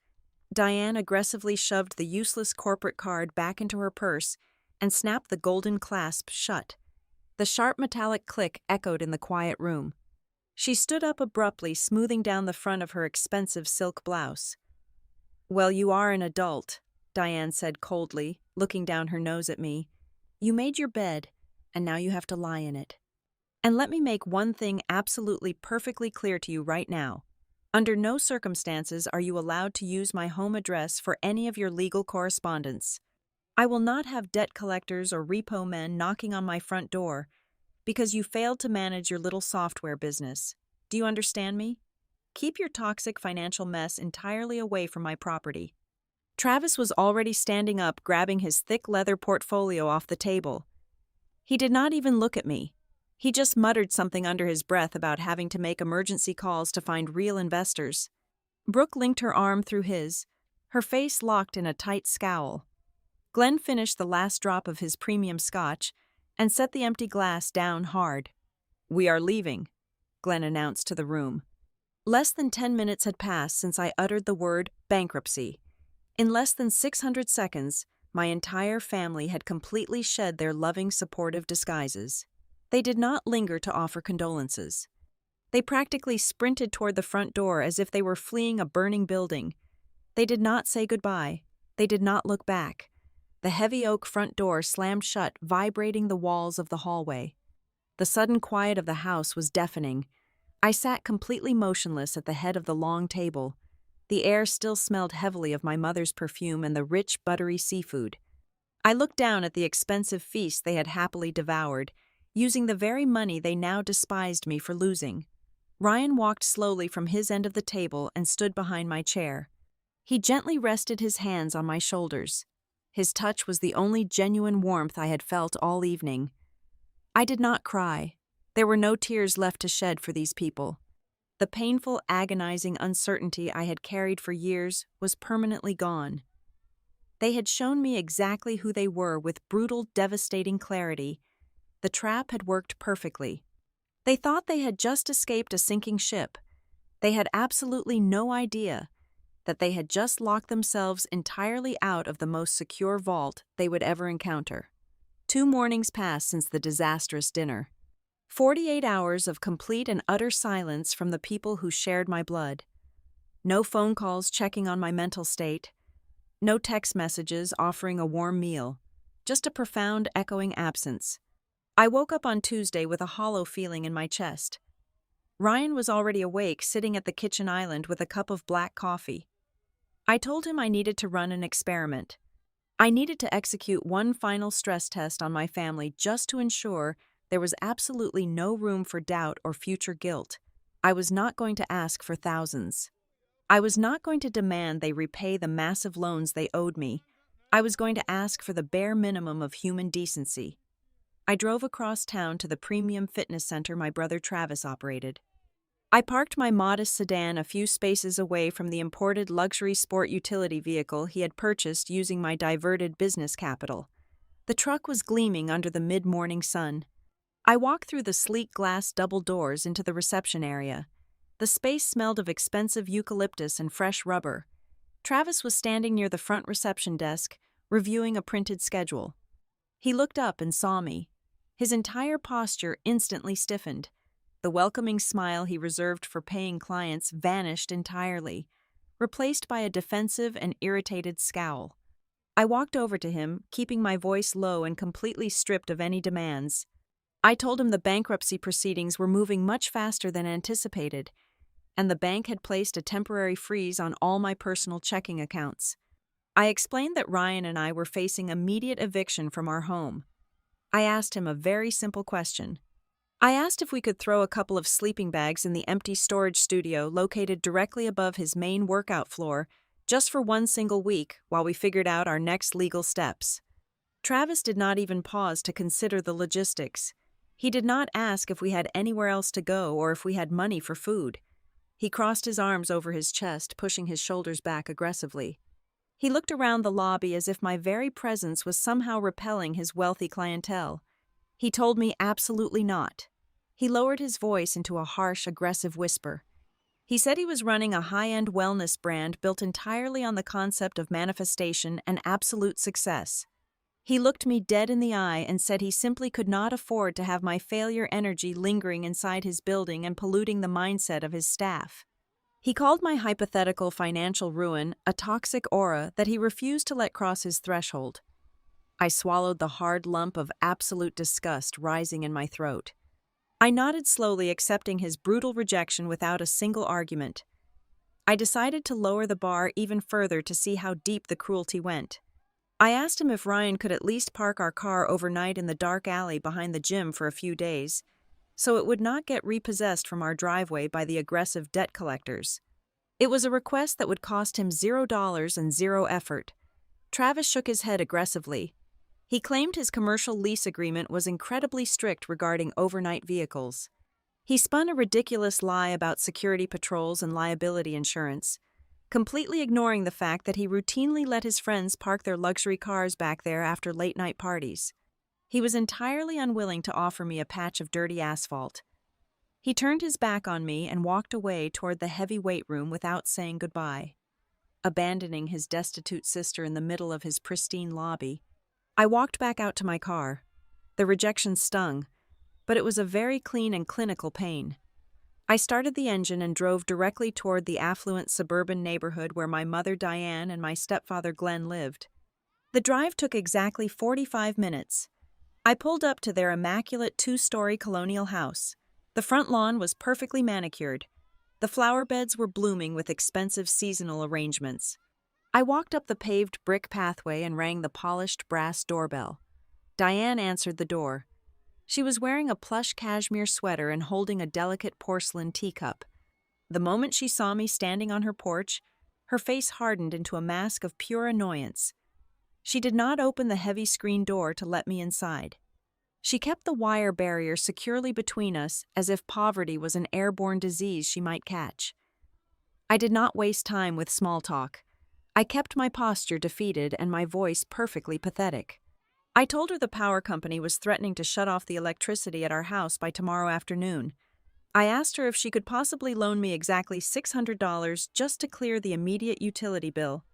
Speaker 1: Diane aggressively shoved the useless corporate card back into her purse and snapped the golden clasp shut. The sharp metallic click echoed in the quiet room. She stood up abruptly, smoothing down the front of her expensive silk blouse. "Well, you are an adult," Diane said coldly, looking down her nose at me. "You made your bed, and now you have to lie in it. And let me make one thing absolutely perfectly clear to you right now. Under no circumstances are you allowed to use my home address for any of your legal correspondence. I will not have debt collectors or repo men knocking on my front door because you failed to manage your little software business. Do you understand me? Keep your toxic financial mess entirely away from my property." Travis was already standing up, grabbing his thick leather portfolio off the table. He did not even look at me. He just muttered something under his breath about having to make emergency calls to find real investors. Brooke linked her arm through his, her face locked in a tight scowl. Glenn finished the last drop of his premium scotch and set the empty glass down hard. "We are leaving," Glenn announced to the room. Less than 10 minutes had passed since I uttered the word bankruptcy. In less than 600 seconds, my entire family had completely shed their loving, supportive disguises. They did not linger to offer condolences. They practically sprinted toward the front door as if they were fleeing a burning building. They did not say goodbye. They did not look back. The heavy oak front door slammed shut, vibrating the walls of the hallway. The sudden quiet of the house was deafening. I sat completely motionless at the head of the long table. The air still smelled heavily of my mother's perfume and the rich, buttery seafood. I looked down at the expensive feast they had happily devoured, using the very money they now despised me for losing. Ryan walked slowly from his end of the table and stood behind my chair. He gently rested his hands on my shoulders. His touch was the only genuine warmth I had felt all evening. I did not cry. There were no tears left to shed for these people. The painful, agonizing uncertainty I had carried for years was permanently gone. They had shown me exactly who they were with brutal, devastating clarity. The trap had worked perfectly. They thought they had just escaped a sinking ship. They had absolutely no idea that they had just locked themselves entirely out of the most secure vault they would ever encounter. 2 mornings passed since the disastrous dinner. 48 hours of complete and utter silence from the people who shared my blood. No phone calls checking on my mental state. No text messages offering a warm meal. Just a profound, echoing absence. I woke up on Tuesday with a hollow feeling in my chest. Ryan was already awake, sitting at the kitchen island with a cup of black coffee. I told him I needed to run an experiment. I needed to execute one final stress test on my family just to ensure there was absolutely no room for doubt or future guilt. I was not going to ask for thousands. I was not going to demand they repay the massive loans they owed me. I was going to ask for the bare minimum of human decency. I drove across town to the premium fitness center my brother Travis operated. I parked my modest sedan a few spaces away from the imported luxury sport utility vehicle he had purchased using my diverted business capital. The truck was gleaming under the mid-morning sun. I walked through the sleek glass double doors into the reception area. The space smelled of expensive eucalyptus and fresh rubber. Travis was standing near the front reception desk, reviewing a printed schedule. He looked up and saw me. His entire posture instantly stiffened. The welcoming smile he reserved for paying clients vanished entirely, replaced by a defensive and irritated scowl. I walked over to him, keeping my voice low and completely stripped of any demands. I told him the bankruptcy proceedings were moving much faster than anticipated, and the bank had placed a temporary freeze on all my personal checking accounts. I explained that Ryan and I were facing immediate eviction from our home. I asked him a very simple question. I asked if we could throw a couple of sleeping bags in the empty storage studio located directly above his main workout floor just for one single week while we figured out our next legal steps. Travis did not even pause to consider the logistics. He did not ask if we had anywhere else to go or if we had money for food. He crossed his arms over his chest, pushing his shoulders back aggressively. He looked around the lobby as if my very presence was somehow repelling his wealthy clientele. He told me absolutely not. He lowered his voice into a harsh, aggressive whisper. He said he was running a high-end wellness brand built entirely on the concept of manifestation and absolute success. He looked me dead in the eye and said he simply could not afford to have my failure energy lingering inside his building and polluting the mindset of his staff. He called my hypothetical financial ruin a toxic aura that he refused to let cross his threshold. I swallowed the hard lump of absolute disgust rising in my throat. I nodded slowly, accepting his brutal rejection without a single argument. I decided to lower the bar even further to see how deep the cruelty went. I asked him if Ryan could at least park our car overnight in the dark alley behind the gym for a few days, so it would not get repossessed from our driveway by the aggressive debt collectors. It was a request that would cost him $0 and zero effort. Travis shook his head aggressively. He claimed his commercial lease agreement was incredibly strict regarding overnight vehicles. He spun a ridiculous lie about security patrols and liability insurance, completely ignoring the fact that he routinely let his friends park their luxury cars back there after late-night parties. He was entirely unwilling to offer me a patch of dirty asphalt. He turned his back on me and walked away toward the heavy weight room without saying goodbye. Abandoning his destitute sister in the middle of his pristine lobby, I walked back out to my car. The rejection stung, but it was a very clean and clinical pain. I started the engine and drove directly toward the affluent suburban neighborhood where my mother Diane and my stepfather Glenn lived. The drive took exactly 45 minutes. I pulled up to their immaculate 2-story colonial house. The front lawn was perfectly manicured. The flower beds were blooming with expensive seasonal arrangements. I walked up the paved brick pathway and rang the polished brass doorbell. Diane answered the door. She was wearing a plush cashmere sweater and holding a delicate porcelain teacup. The moment she saw me standing on her porch, her face hardened into a mask of pure annoyance. She did not open the heavy screen door to let me inside. She kept the wire barrier securely between us as if poverty was an airborne disease she might catch. I did not waste time with small talk. I kept my posture defeated and my voice perfectly pathetic. I told her the power company was threatening to shut off the electricity at our house by tomorrow afternoon. I asked her if she could possibly loan me exactly $600 just to clear the immediate utility bill.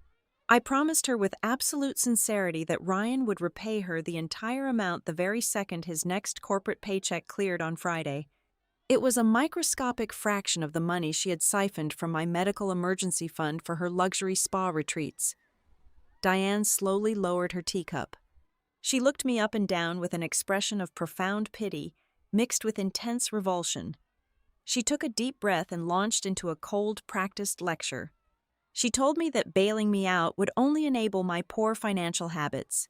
Speaker 1: I promised her with absolute sincerity that Ryan would repay her the entire amount the very second his next corporate paycheck cleared on Friday. It was a microscopic fraction of the money she had siphoned from my medical emergency fund for her luxury spa retreats. Diane slowly lowered her teacup. She looked me up and down with an expression of profound pity, mixed with intense revulsion. She took a deep breath and launched into a cold, practiced lecture. She told me that bailing me out would only enable my poor financial habits.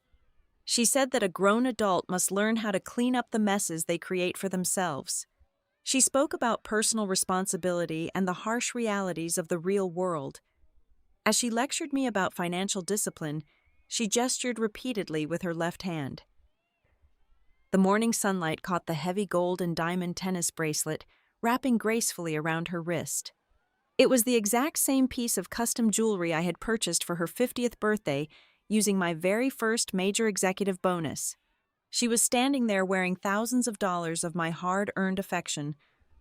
Speaker 1: She said that a grown adult must learn how to clean up the messes they create for themselves. She spoke about personal responsibility and the harsh realities of the real world. As she lectured me about financial discipline, she gestured repeatedly with her left hand. The morning sunlight caught the heavy gold and diamond tennis bracelet wrapping gracefully around her wrist. It was the exact same piece of custom jewelry I had purchased for her 50th birthday using my very first major executive bonus. She was standing there wearing thousands of dollars of my hard-earned affection,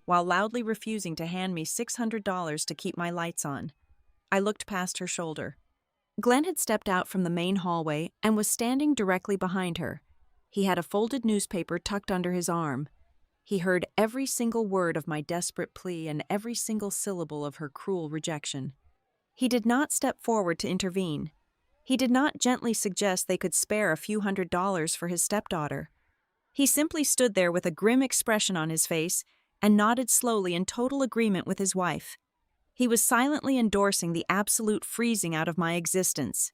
Speaker 1: while loudly refusing to hand me $600 to keep my lights on. I looked past her shoulder. Glenn had stepped out from the main hallway and was standing directly behind her. He had a folded newspaper tucked under his arm. He heard every single word of my desperate plea and every single syllable of her cruel rejection. He did not step forward to intervene. He did not gently suggest they could spare a few $100s for his stepdaughter. He simply stood there with a grim expression on his face and nodded slowly in total agreement with his wife. He was silently endorsing the absolute freezing out of my existence.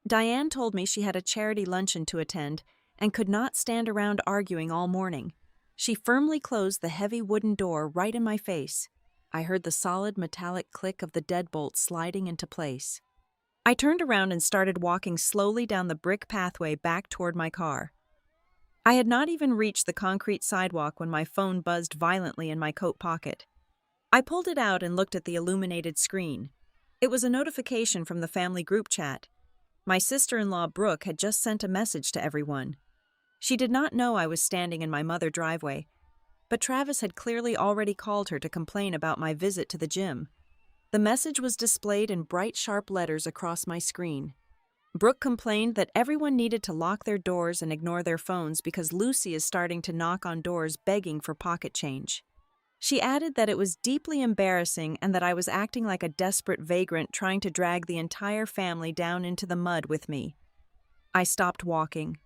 Speaker 1: Diane told me she had a charity luncheon to attend and could not stand around arguing all morning. She firmly closed the heavy wooden door right in my face. I heard the solid metallic click of the deadbolt sliding into place. I turned around and started walking slowly down the brick pathway back toward my car. I had not even reached the concrete sidewalk when my phone buzzed violently in my coat pocket. I pulled it out and looked at the illuminated screen. It was a notification from the family group chat. My sister-in-law Brooke had just sent a message to everyone. She did not know I was standing in my mother driveway, but Travis had clearly already called her to complain about my visit to the gym. The message was displayed in bright, sharp letters across my screen. Brooke complained that everyone needed to lock their doors and ignore their phones because Lucy is starting to knock on doors begging for pocket change. She added that it was deeply embarrassing and that I was acting like a desperate vagrant trying to drag the entire family down into the mud with me. I stopped walking.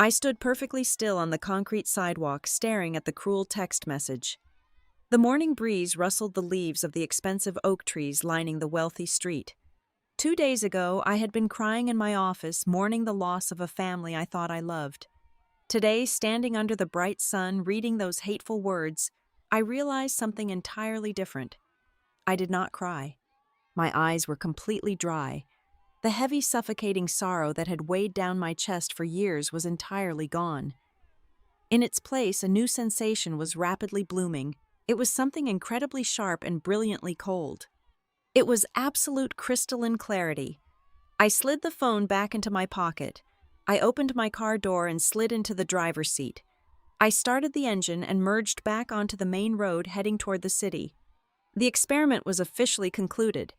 Speaker 1: I stood perfectly still on the concrete sidewalk, staring at the cruel text message. The morning breeze rustled the leaves of the expensive oak trees lining the wealthy street. 2 days ago, I had been crying in my office, mourning the loss of a family I thought I loved. Today, standing under the bright sun, reading those hateful words, I realized something entirely different. I did not cry. My eyes were completely dry. The heavy, suffocating sorrow that had weighed down my chest for years was entirely gone. In its place, a new sensation was rapidly blooming. It was something incredibly sharp and brilliantly cold. It was absolute crystalline clarity. I slid the phone back into my pocket. I opened my car door and slid into the driver's seat. I started the engine and merged back onto the main road heading toward the city. The experiment was officially concluded.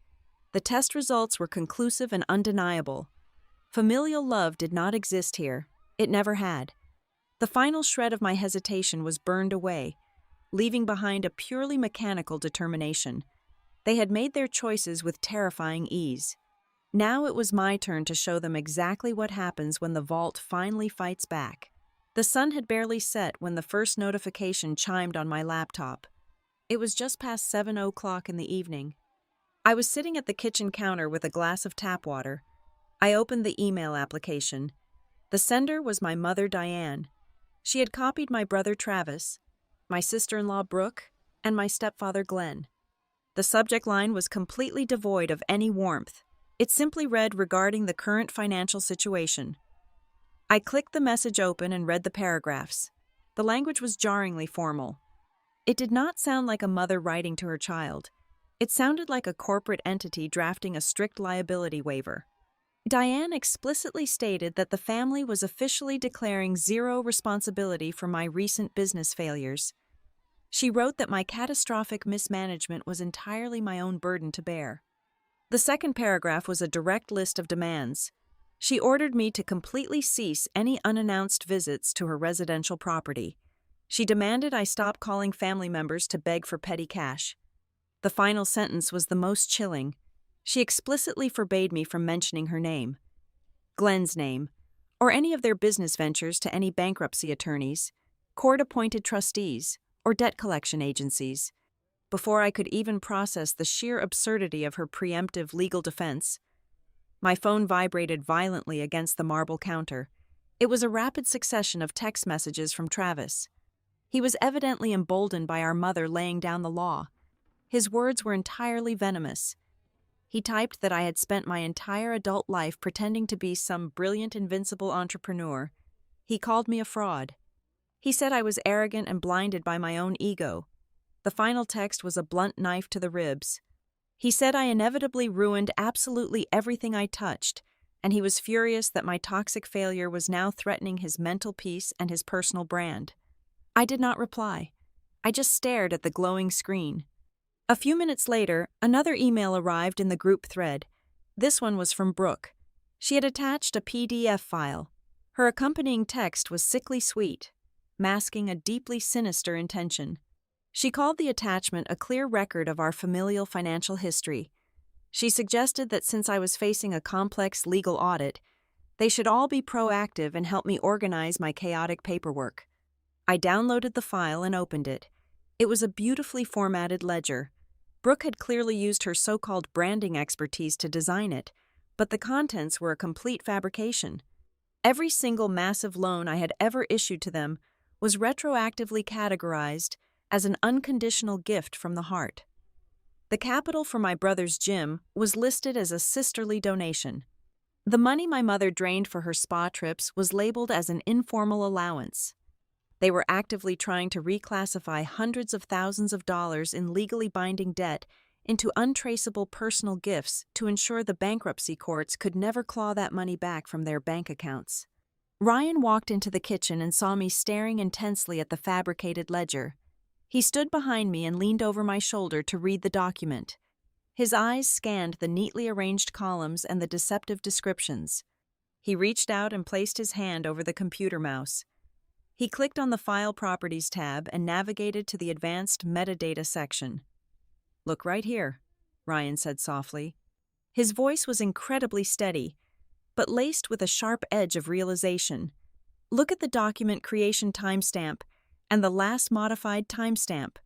Speaker 1: The test results were conclusive and undeniable. Familial love did not exist here. It never had. The final shred of my hesitation was burned away, leaving behind a purely mechanical determination. They had made their choices with terrifying ease. Now it was my turn to show them exactly what happens when the vault finally fights back. The sun had barely set when the first notification chimed on my laptop. It was just past 7:00 in the evening. I was sitting at the kitchen counter with a glass of tap water. I opened the email application. The sender was my mother, Diane. She had copied my brother, Travis, my sister-in-law, Brooke, and my stepfather, Glenn. The subject line was completely devoid of any warmth. It simply read, "Regarding the current financial situation." I clicked the message open and read the paragraphs. The language was jarringly formal. It did not sound like a mother writing to her child. It sounded like a corporate entity drafting a strict liability waiver. Diane explicitly stated that the family was officially declaring zero responsibility for my recent business failures. She wrote that my catastrophic mismanagement was entirely my own burden to bear. The second paragraph was a direct list of demands. She ordered me to completely cease any unannounced visits to her residential property. She demanded I stop calling family members to beg for petty cash. The final sentence was the most chilling. She explicitly forbade me from mentioning her name, Glenn's name, or any of their business ventures to any bankruptcy attorneys, court-appointed trustees, or debt collection agencies. Before I could even process the sheer absurdity of her preemptive legal defense, my phone vibrated violently against the marble counter. It was a rapid succession of text messages from Travis. He was evidently emboldened by our mother laying down the law. His words were entirely venomous. He typed that I had spent my entire adult life pretending to be some brilliant, invincible entrepreneur. He called me a fraud. He said I was arrogant and blinded by my own ego. The final text was a blunt knife to the ribs. He said I inevitably ruined absolutely everything I touched, and he was furious that my toxic failure was now threatening his mental peace and his personal brand. I did not reply. I just stared at the glowing screen. A few minutes later, another email arrived in the group thread. This one was from Brooke. She had attached a PDF file. Her accompanying text was sickly sweet, masking a deeply sinister intention. She called the attachment a clear record of our familial financial history. She suggested that since I was facing a complex legal audit, they should all be proactive and help me organize my chaotic paperwork. I downloaded the file and opened it. It was a beautifully formatted ledger. Brooke had clearly used her so-called branding expertise to design it, but the contents were a complete fabrication. Every single massive loan I had ever issued to them was retroactively categorized as an unconditional gift from the heart. The capital for my brother's gym was listed as a sisterly donation. The money my mother drained for her spa trips was labeled as an informal allowance. They were actively trying to reclassify hundreds of thousands of dollars in legally binding debt into untraceable personal gifts to ensure the bankruptcy courts could never claw that money back from their bank accounts. Ryan walked into the kitchen and saw me staring intensely at the fabricated ledger. He stood behind me and leaned over my shoulder to read the document. His eyes scanned the neatly arranged columns and the deceptive descriptions. He reached out and placed his hand over the computer mouse. He clicked on the File Properties tab and navigated to the Advanced Metadata section. "Look right here," Ryan said softly. His voice was incredibly steady, but laced with a sharp edge of realization. "Look at the document creation timestamp and the last modified timestamp."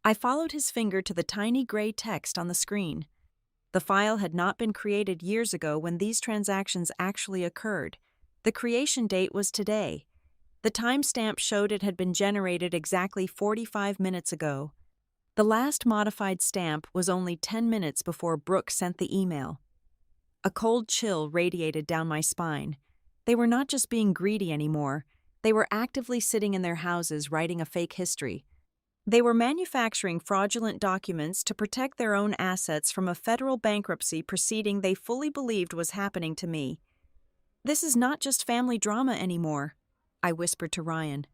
Speaker 1: I followed his finger to the tiny gray text on the screen. The file had not been created years ago when these transactions actually occurred. The creation date was today. The timestamp showed it had been generated exactly 45 minutes ago. The last modified stamp was only 10 minutes before Brooke sent the email. A cold chill radiated down my spine. They were not just being greedy anymore. They were actively sitting in their houses writing a fake history. They were manufacturing fraudulent documents to protect their own assets from a federal bankruptcy proceeding they fully believed was happening to me. "This is not just family drama anymore," I whispered to Ryan.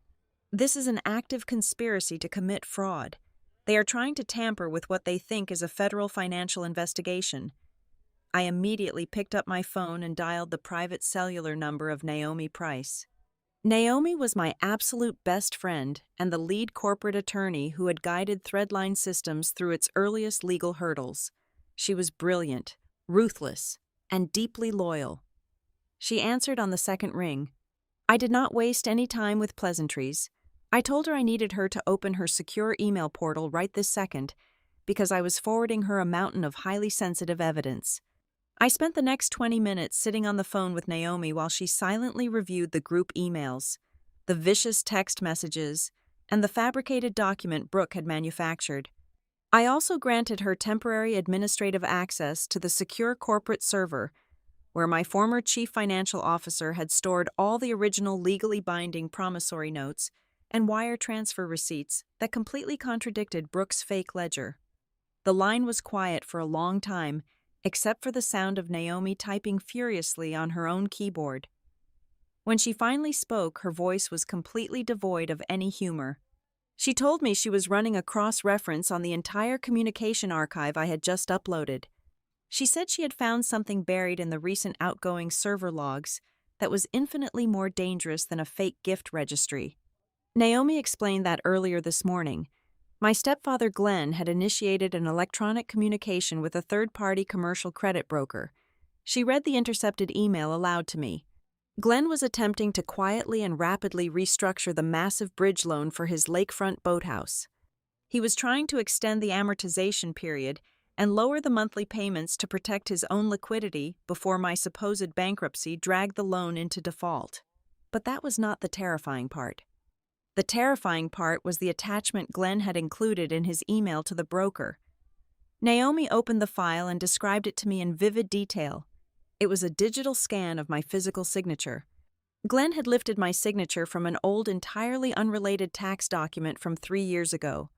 Speaker 1: "This is an active conspiracy to commit fraud. They are trying to tamper with what they think is a federal financial investigation." I immediately picked up my phone and dialed the private cellular number of Naomi Price. Naomi was my absolute best friend and the lead corporate attorney who had guided Threadline Systems through its earliest legal hurdles. She was brilliant, ruthless, and deeply loyal. She answered on the second ring. I did not waste any time with pleasantries. I told her I needed her to open her secure email portal right this second because I was forwarding her a mountain of highly sensitive evidence. I spent the next 20 minutes sitting on the phone with Naomi while she silently reviewed the group emails, the vicious text messages, and the fabricated document Brooke had manufactured. I also granted her temporary administrative access to the secure corporate server, where my former chief financial officer had stored all the original legally binding promissory notes and wire transfer receipts that completely contradicted Brooke's fake ledger. The line was quiet for a long time, except for the sound of Naomi typing furiously on her own keyboard. When she finally spoke, her voice was completely devoid of any humor. She told me she was running a cross-reference on the entire communication archive I had just uploaded. She said she had found something buried in the recent outgoing server logs that was infinitely more dangerous than a fake gift registry. Naomi explained that earlier this morning, my stepfather Glenn had initiated an electronic communication with a third-party commercial credit broker. She read the intercepted email aloud to me. Glenn was attempting to quietly and rapidly restructure the massive bridge loan for his lakefront boathouse. He was trying to extend the amortization period and lower the monthly payments to protect his own liquidity before my supposed bankruptcy dragged the loan into default. But that was not the terrifying part. The terrifying part was the attachment Glenn had included in his email to the broker. Naomi opened the file and described it to me in vivid detail. It was a digital scan of my physical signature. Glenn had lifted my signature from an old, entirely unrelated tax document from 3 years ago.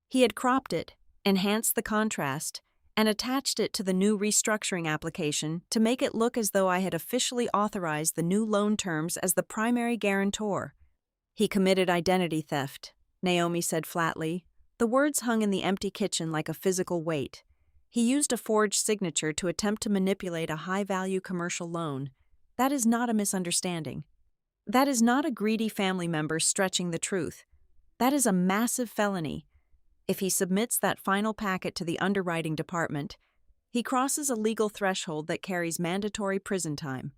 Speaker 1: He had cropped it, enhanced the contrast, and attached it to the new restructuring application to make it look as though I had officially authorized the new loan terms as the primary guarantor. "He committed identity theft," Naomi said flatly. The words hung in the empty kitchen like a physical weight. "He used a forged signature to attempt to manipulate a high-value commercial loan. That is not a misunderstanding. That is not a greedy family member stretching the truth. That is a massive felony. If he submits that final packet to the underwriting department, he crosses a legal threshold that carries mandatory prison time."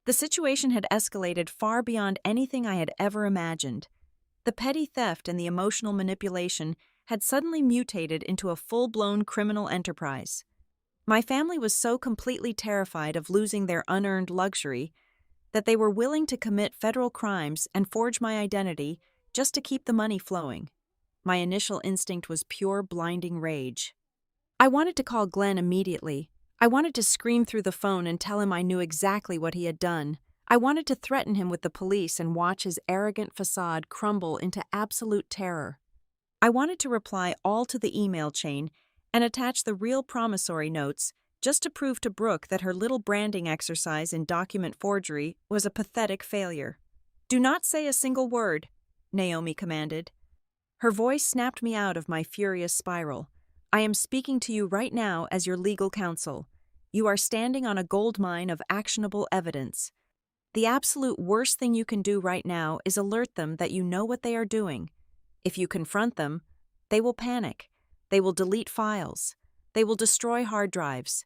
Speaker 1: The situation had escalated far beyond anything I had ever imagined. The petty theft and the emotional manipulation had suddenly mutated into a full-blown criminal enterprise. My family was so completely terrified of losing their unearned luxury that they were willing to commit federal crimes and forge my identity just to keep the money flowing. My initial instinct was pure blinding rage. I wanted to call Glenn immediately. I wanted to scream through the phone and tell him I knew exactly what he had done. I wanted to threaten him with the police and watch his arrogant facade crumble into absolute terror. I wanted to reply all to the email chain and attach the real promissory notes just to prove to Brooke that her little branding exercise in document forgery was a pathetic failure. "Do not say a single word," Naomi commanded. Her voice snapped me out of my furious spiral. I am speaking to you right now as your legal counsel. You are standing on a goldmine of actionable evidence. The absolute worst thing you can do right now is alert them that you know what they are doing. If you confront them, they will panic. They will delete files. They will destroy hard drives.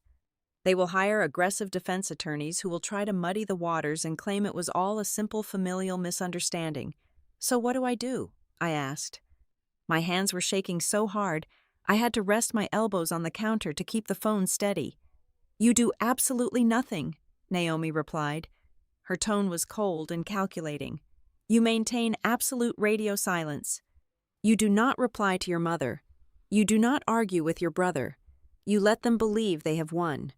Speaker 1: They will hire aggressive defense attorneys who will try to muddy the waters and claim it was all a simple familial misunderstanding. So what do? I asked. My hands were shaking so hard, I had to rest my elbows on the counter to keep the phone steady. You do absolutely nothing, Naomi replied. Her tone was cold and calculating. You maintain absolute radio silence. You do not reply to your mother. You do not argue with your brother. You let them believe they have won.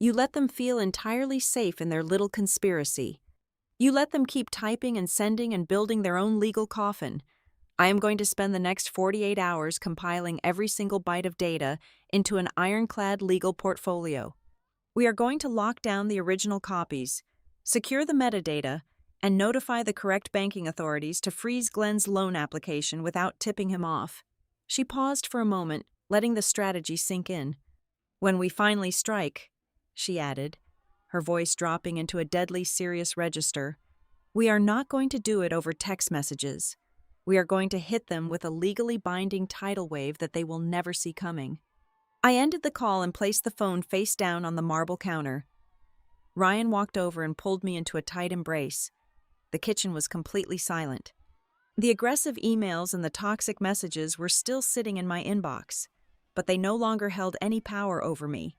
Speaker 1: You let them feel entirely safe in their little conspiracy. You let them keep typing and sending and building their own legal coffin. I am going to spend the next 48 hours compiling every single byte of data into an ironclad legal portfolio. We are going to lock down the original copies, secure the metadata, and notify the correct banking authorities to freeze Glenn's loan application without tipping him off. She paused for a moment, letting the strategy sink in. When we finally strike, she added, her voice dropping into a deadly serious register, we are not going to do it over text messages. We are going to hit them with a legally binding tidal wave that they will never see coming. I ended the call and placed the phone face down on the marble counter. Ryan walked over and pulled me into a tight embrace. The kitchen was completely silent. The aggressive emails and the toxic messages were still sitting in my inbox, but they no longer held any power over me.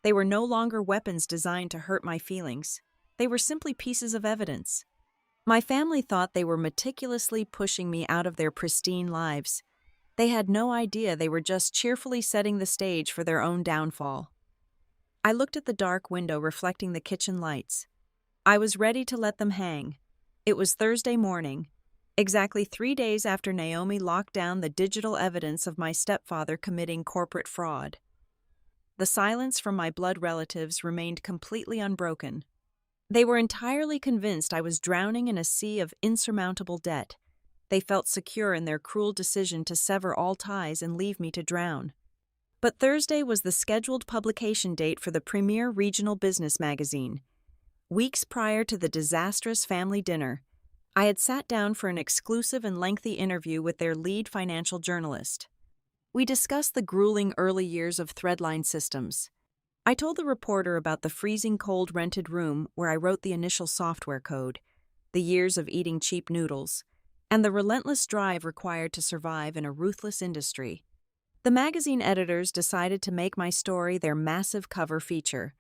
Speaker 1: They were no longer weapons designed to hurt my feelings. They were simply pieces of evidence. My family thought they were meticulously pushing me out of their pristine lives. They had no idea they were just cheerfully setting the stage for their own downfall. I looked at the dark window reflecting the kitchen lights. I was ready to let them hang. It was Thursday morning, exactly 3 days after Naomi locked down the digital evidence of my stepfather committing corporate fraud. The silence from my blood relatives remained completely unbroken. They were entirely convinced I was drowning in a sea of insurmountable debt. They felt secure in their cruel decision to sever all ties and leave me to drown. But Thursday was the scheduled publication date for the premier regional business magazine. Weeks prior to the disastrous family dinner, I had sat down for an exclusive and lengthy interview with their lead financial journalist. We discussed the grueling early years of Threadline Systems. I told the reporter about the freezing cold rented room where I wrote the initial software code, the years of eating cheap noodles, and the relentless drive required to survive in a ruthless industry. The magazine editors decided to make my story their massive cover feature.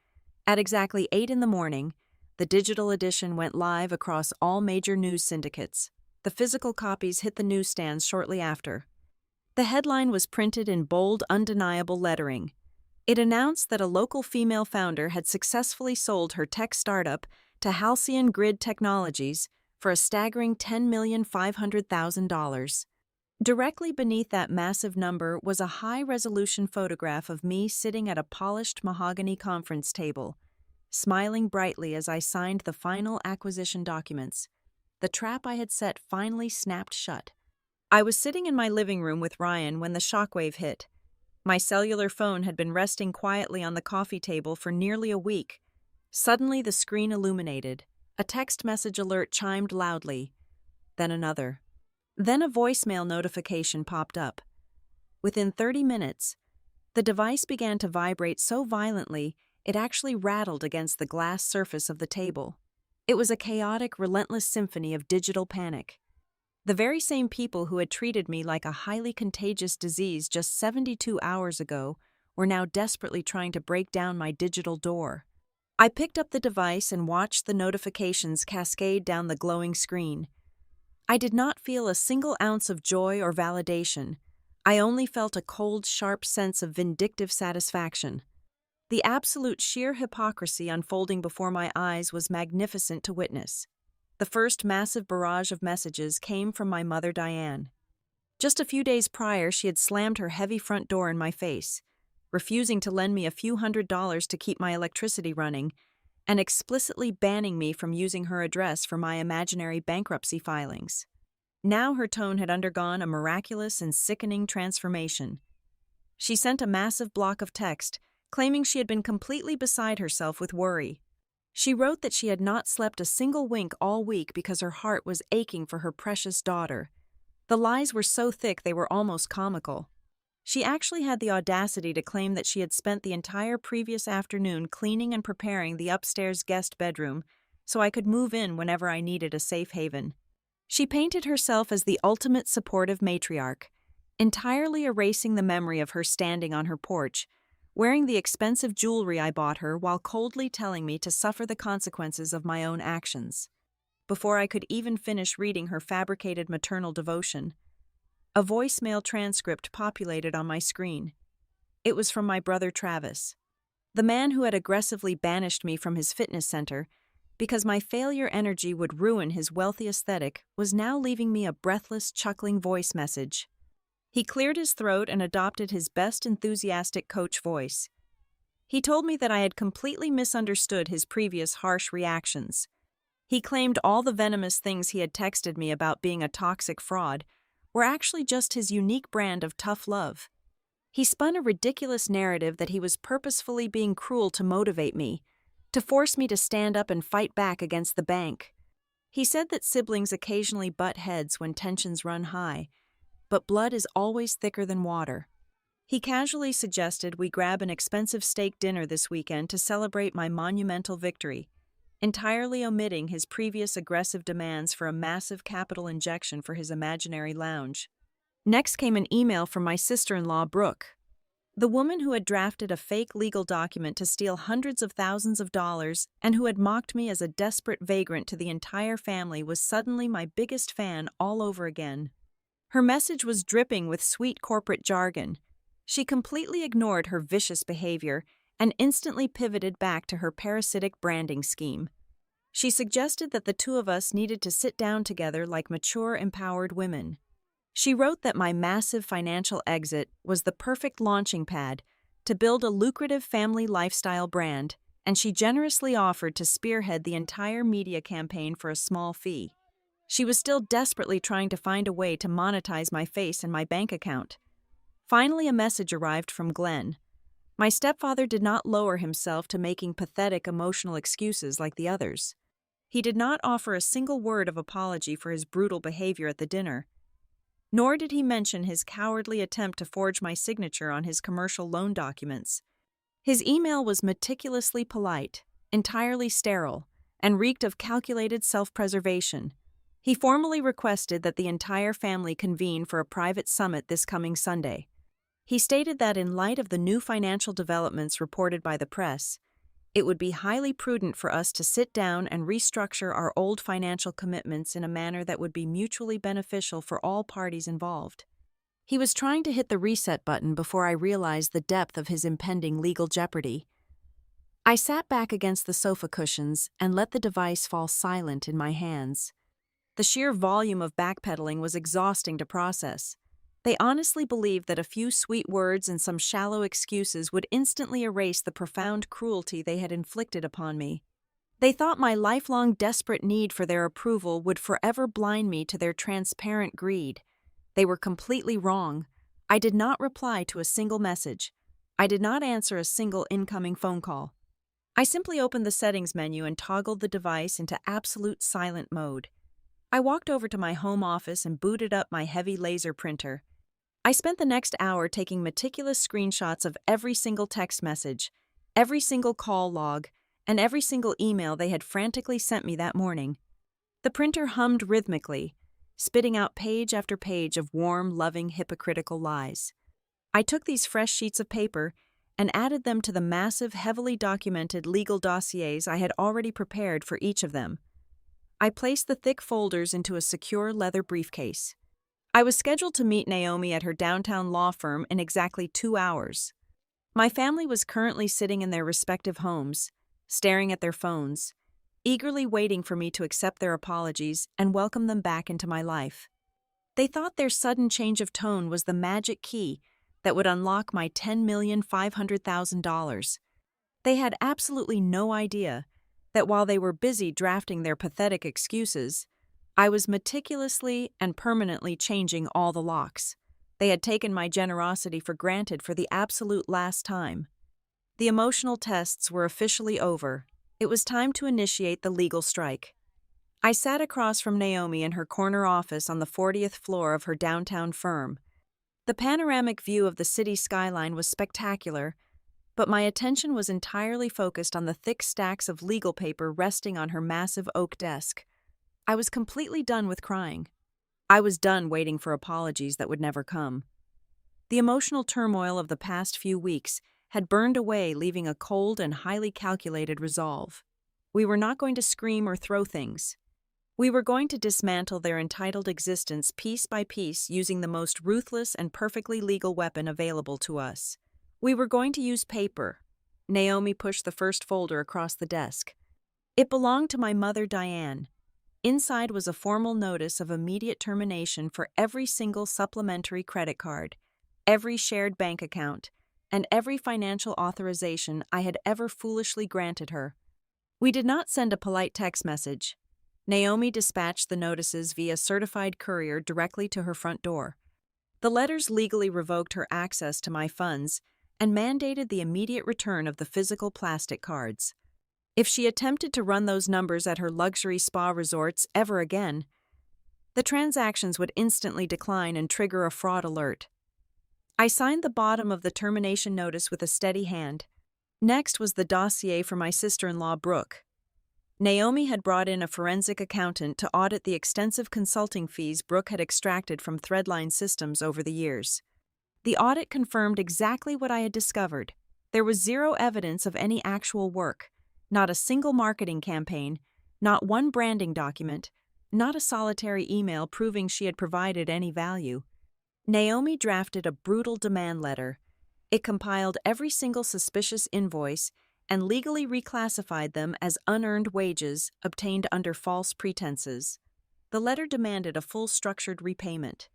Speaker 1: At exactly 8 in the morning, the digital edition went live across all major news syndicates. The physical copies hit the newsstands shortly after. The headline was printed in bold, undeniable lettering. It announced that a local female founder had successfully sold her tech startup to Halcyon Grid Technologies for a staggering $10,500,000. Directly beneath that massive number was a high-resolution photograph of me sitting at a polished mahogany conference table, smiling brightly as I signed the final acquisition documents. The trap I had set finally snapped shut. I was sitting in my living room with Ryan when the shockwave hit. My cellular phone had been resting quietly on the coffee table for nearly a week. Suddenly the screen illuminated. A text message alert chimed loudly. Then another. Then a voicemail notification popped up. Within 30 minutes, the device began to vibrate so violently it actually rattled against the glass surface of the table. It was a chaotic, relentless symphony of digital panic. The very same people who had treated me like a highly contagious disease just 72 hours ago were now desperately trying to break down my digital door. I picked up the device and watched the notifications cascade down the glowing screen. I did not feel a single ounce of joy or validation. I only felt a cold, sharp sense of vindictive satisfaction. The absolute sheer hypocrisy unfolding before my eyes was magnificent to witness. The first massive barrage of messages came from my mother, Diane. Just a few days prior, she had slammed her heavy front door in my face, refusing to lend me a few $100s to keep my electricity running, and explicitly banning me from using her address for my imaginary bankruptcy filings. Now her tone had undergone a miraculous and sickening transformation. She sent a massive block of text, claiming she had been completely beside herself with worry. She wrote that she had not slept a single wink all week because her heart was aching for her precious daughter. The lies were so thick they were almost comical. She actually had the audacity to claim that she had spent the entire previous afternoon cleaning and preparing the upstairs guest bedroom so I could move in whenever I needed a safe haven. She painted herself as the ultimate supportive matriarch, entirely erasing the memory of her standing on her porch, wearing the expensive jewelry I bought her while coldly telling me to suffer the consequences of my own actions. Before I could even finish reading her fabricated maternal devotion, a voicemail transcript populated on my screen. It was from my brother Travis, the man who had aggressively banished me from his fitness center because my failure energy would ruin his wealthy aesthetic, was now leaving me a breathless, chuckling voice message. He cleared his throat and adopted his best enthusiastic coach voice. He told me that I had completely misunderstood his previous harsh reactions. He claimed all the venomous things he had texted me about being a toxic fraud were actually just his unique brand of tough love. He spun a ridiculous narrative that he was purposefully being cruel to motivate me, to force me to stand up and fight back against the bank. He said that siblings occasionally butt heads when tensions run high, but blood is always thicker than water. He casually suggested we grab an expensive steak dinner this weekend to celebrate my monumental victory, entirely omitting his previous aggressive demands for a massive capital injection for his imaginary lounge. Next came an email from my sister-in-law, Brooke. The woman who had drafted a fake legal document to steal hundreds of thousands of dollars and who had mocked me as a desperate vagrant to the entire family was suddenly my biggest fan all over again. Her message was dripping with sweet corporate jargon. She completely ignored her vicious behavior and instantly pivoted back to her parasitic branding scheme. She suggested that the two of us needed to sit down together like mature, empowered women. She wrote that my massive financial exit was the perfect launching pad to build a lucrative family lifestyle brand, and she generously offered to spearhead the entire media campaign for a small fee. She was still desperately trying to find a way to monetize my face and my bank account. Finally, a message arrived from Glenn. My stepfather did not lower himself to making pathetic emotional excuses like the others. He did not offer a single word of apology for his brutal behavior at the dinner. Nor did he mention his cowardly attempt to forge my signature on his commercial loan documents. His email was meticulously polite, entirely sterile, and reeked of calculated self-preservation. He formally requested that the entire family convene for a private summit this coming Sunday. He stated that in light of the new financial developments reported by the press, it would be highly prudent for us to sit down and restructure our old financial commitments in a manner that would be mutually beneficial for all parties involved. He was trying to hit the reset button before I realized the depth of his impending legal jeopardy. I sat back against the sofa cushions and let the device fall silent in my hands. The sheer volume of backpedaling was exhausting to process. They honestly believed that a few sweet words and some shallow excuses would instantly erase the profound cruelty they had inflicted upon me. They thought my lifelong desperate need for their approval would forever blind me to their transparent greed. They were completely wrong. I did not reply to a single message. I did not answer a single incoming phone call. I simply opened the settings menu and toggled the device into absolute silent mode. I walked over to my home office and booted up my heavy laser printer. I spent the next hour taking meticulous screenshots of every single text message, every single call log, and every single email they had frantically sent me that morning. The printer hummed rhythmically, spitting out page after page of warm, loving, hypocritical lies. I took these fresh sheets of paper and added them to the massive, heavily documented legal dossiers I had already prepared for each of them. I placed the thick folders into a secure leather briefcase. I was scheduled to meet Naomi at her downtown law firm in exactly 2 hours. My family was currently sitting in their respective homes, staring at their phones, eagerly waiting for me to accept their apologies and welcome them back into my life. They thought their sudden change of tone was the magic key that would unlock my $10,500,000. They had absolutely no idea that while they were busy drafting their pathetic excuses, I was meticulously and permanently changing all the locks. They had taken my generosity for granted for the absolute last time. The emotional tests were officially over. It was time to initiate the legal strike. I sat across from Naomi in her corner office on the 40th floor of her downtown firm. The panoramic view of the city skyline was spectacular, but my attention was entirely focused on the thick stacks of legal paper resting on her massive oak desk. I was completely done with crying. I was done waiting for apologies that would never come. The emotional turmoil of the past few weeks had burned away, leaving a cold and highly calculated resolve. We were not going to scream or throw things. We were going to dismantle their entitled existence piece by piece using the most ruthless and perfectly legal weapon available to us. We were going to use paper. Naomi pushed the first folder across the desk. It belonged to my mother, Diane. Inside was a formal notice of immediate termination for every single supplementary credit card, every shared bank account, and every financial authorization I had ever foolishly granted her. We did not send a polite text message. Naomi dispatched the notices via certified courier directly to her front door. The letters legally revoked her access to my funds and mandated the immediate return of the physical plastic cards. If she attempted to run those numbers at her luxury spa resorts ever again, the transactions would instantly decline and trigger a fraud alert. I signed the bottom of the termination notice with a steady hand. Next was the dossier for my sister-in-law, Brooke. Naomi had brought in a forensic accountant to audit the extensive consulting fees Brooke had extracted from Threadline Systems over the years. The audit confirmed exactly what I had discovered. There was zero evidence of any actual work, not a single marketing campaign, not one branding document, not a solitary email proving she had provided any value. Naomi drafted a brutal demand letter. It compiled every single suspicious invoice and legally reclassified them as unearned wages obtained under false pretenses. The letter demanded a full structured repayment.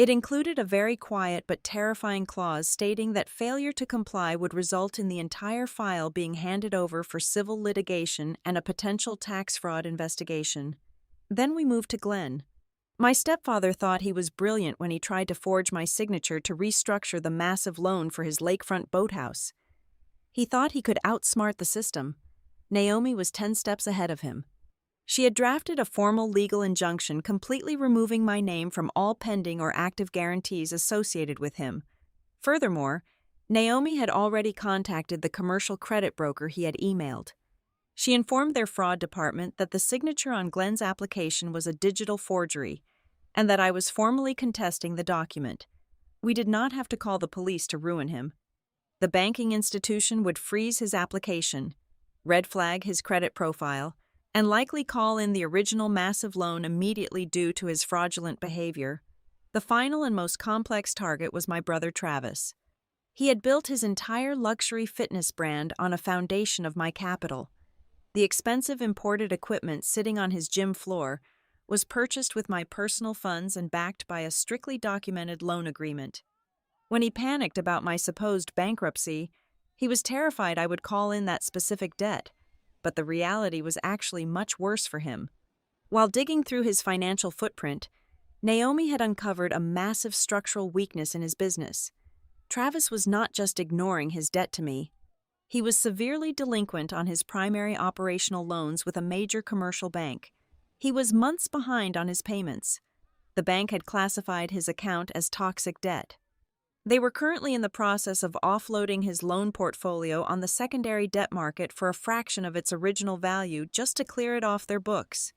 Speaker 1: It included a very quiet but terrifying clause stating that failure to comply would result in the entire file being handed over for civil litigation and a potential tax fraud investigation. Then we moved to Glenn. My stepfather thought he was brilliant when he tried to forge my signature to restructure the massive loan for his lakefront boathouse. He thought he could outsmart the system. Naomi was 10 steps ahead of him. She had drafted a formal legal injunction completely removing my name from all pending or active guarantees associated with him. Furthermore, Naomi had already contacted the commercial credit broker he had emailed. She informed their fraud department that the signature on Glenn's application was a digital forgery, and that I was formally contesting the document. We did not have to call the police to ruin him. The banking institution would freeze his application, red flag his credit profile, and likely call in the original massive loan immediately due to his fraudulent behavior. The final and most complex target was my brother Travis. He had built his entire luxury fitness brand on a foundation of my capital. The expensive imported equipment sitting on his gym floor was purchased with my personal funds and backed by a strictly documented loan agreement. When he panicked about my supposed bankruptcy, he was terrified I would call in that specific debt, but the reality was actually much worse for him. While digging through his financial footprint, Naomi had uncovered a massive structural weakness in his business. Travis was not just ignoring his debt to me. He was severely delinquent on his primary operational loans with a major commercial bank. He was months behind on his payments. The bank had classified his account as toxic debt. They were currently in the process of offloading his loan portfolio on the secondary debt market for a fraction of its original value just to clear it off their books.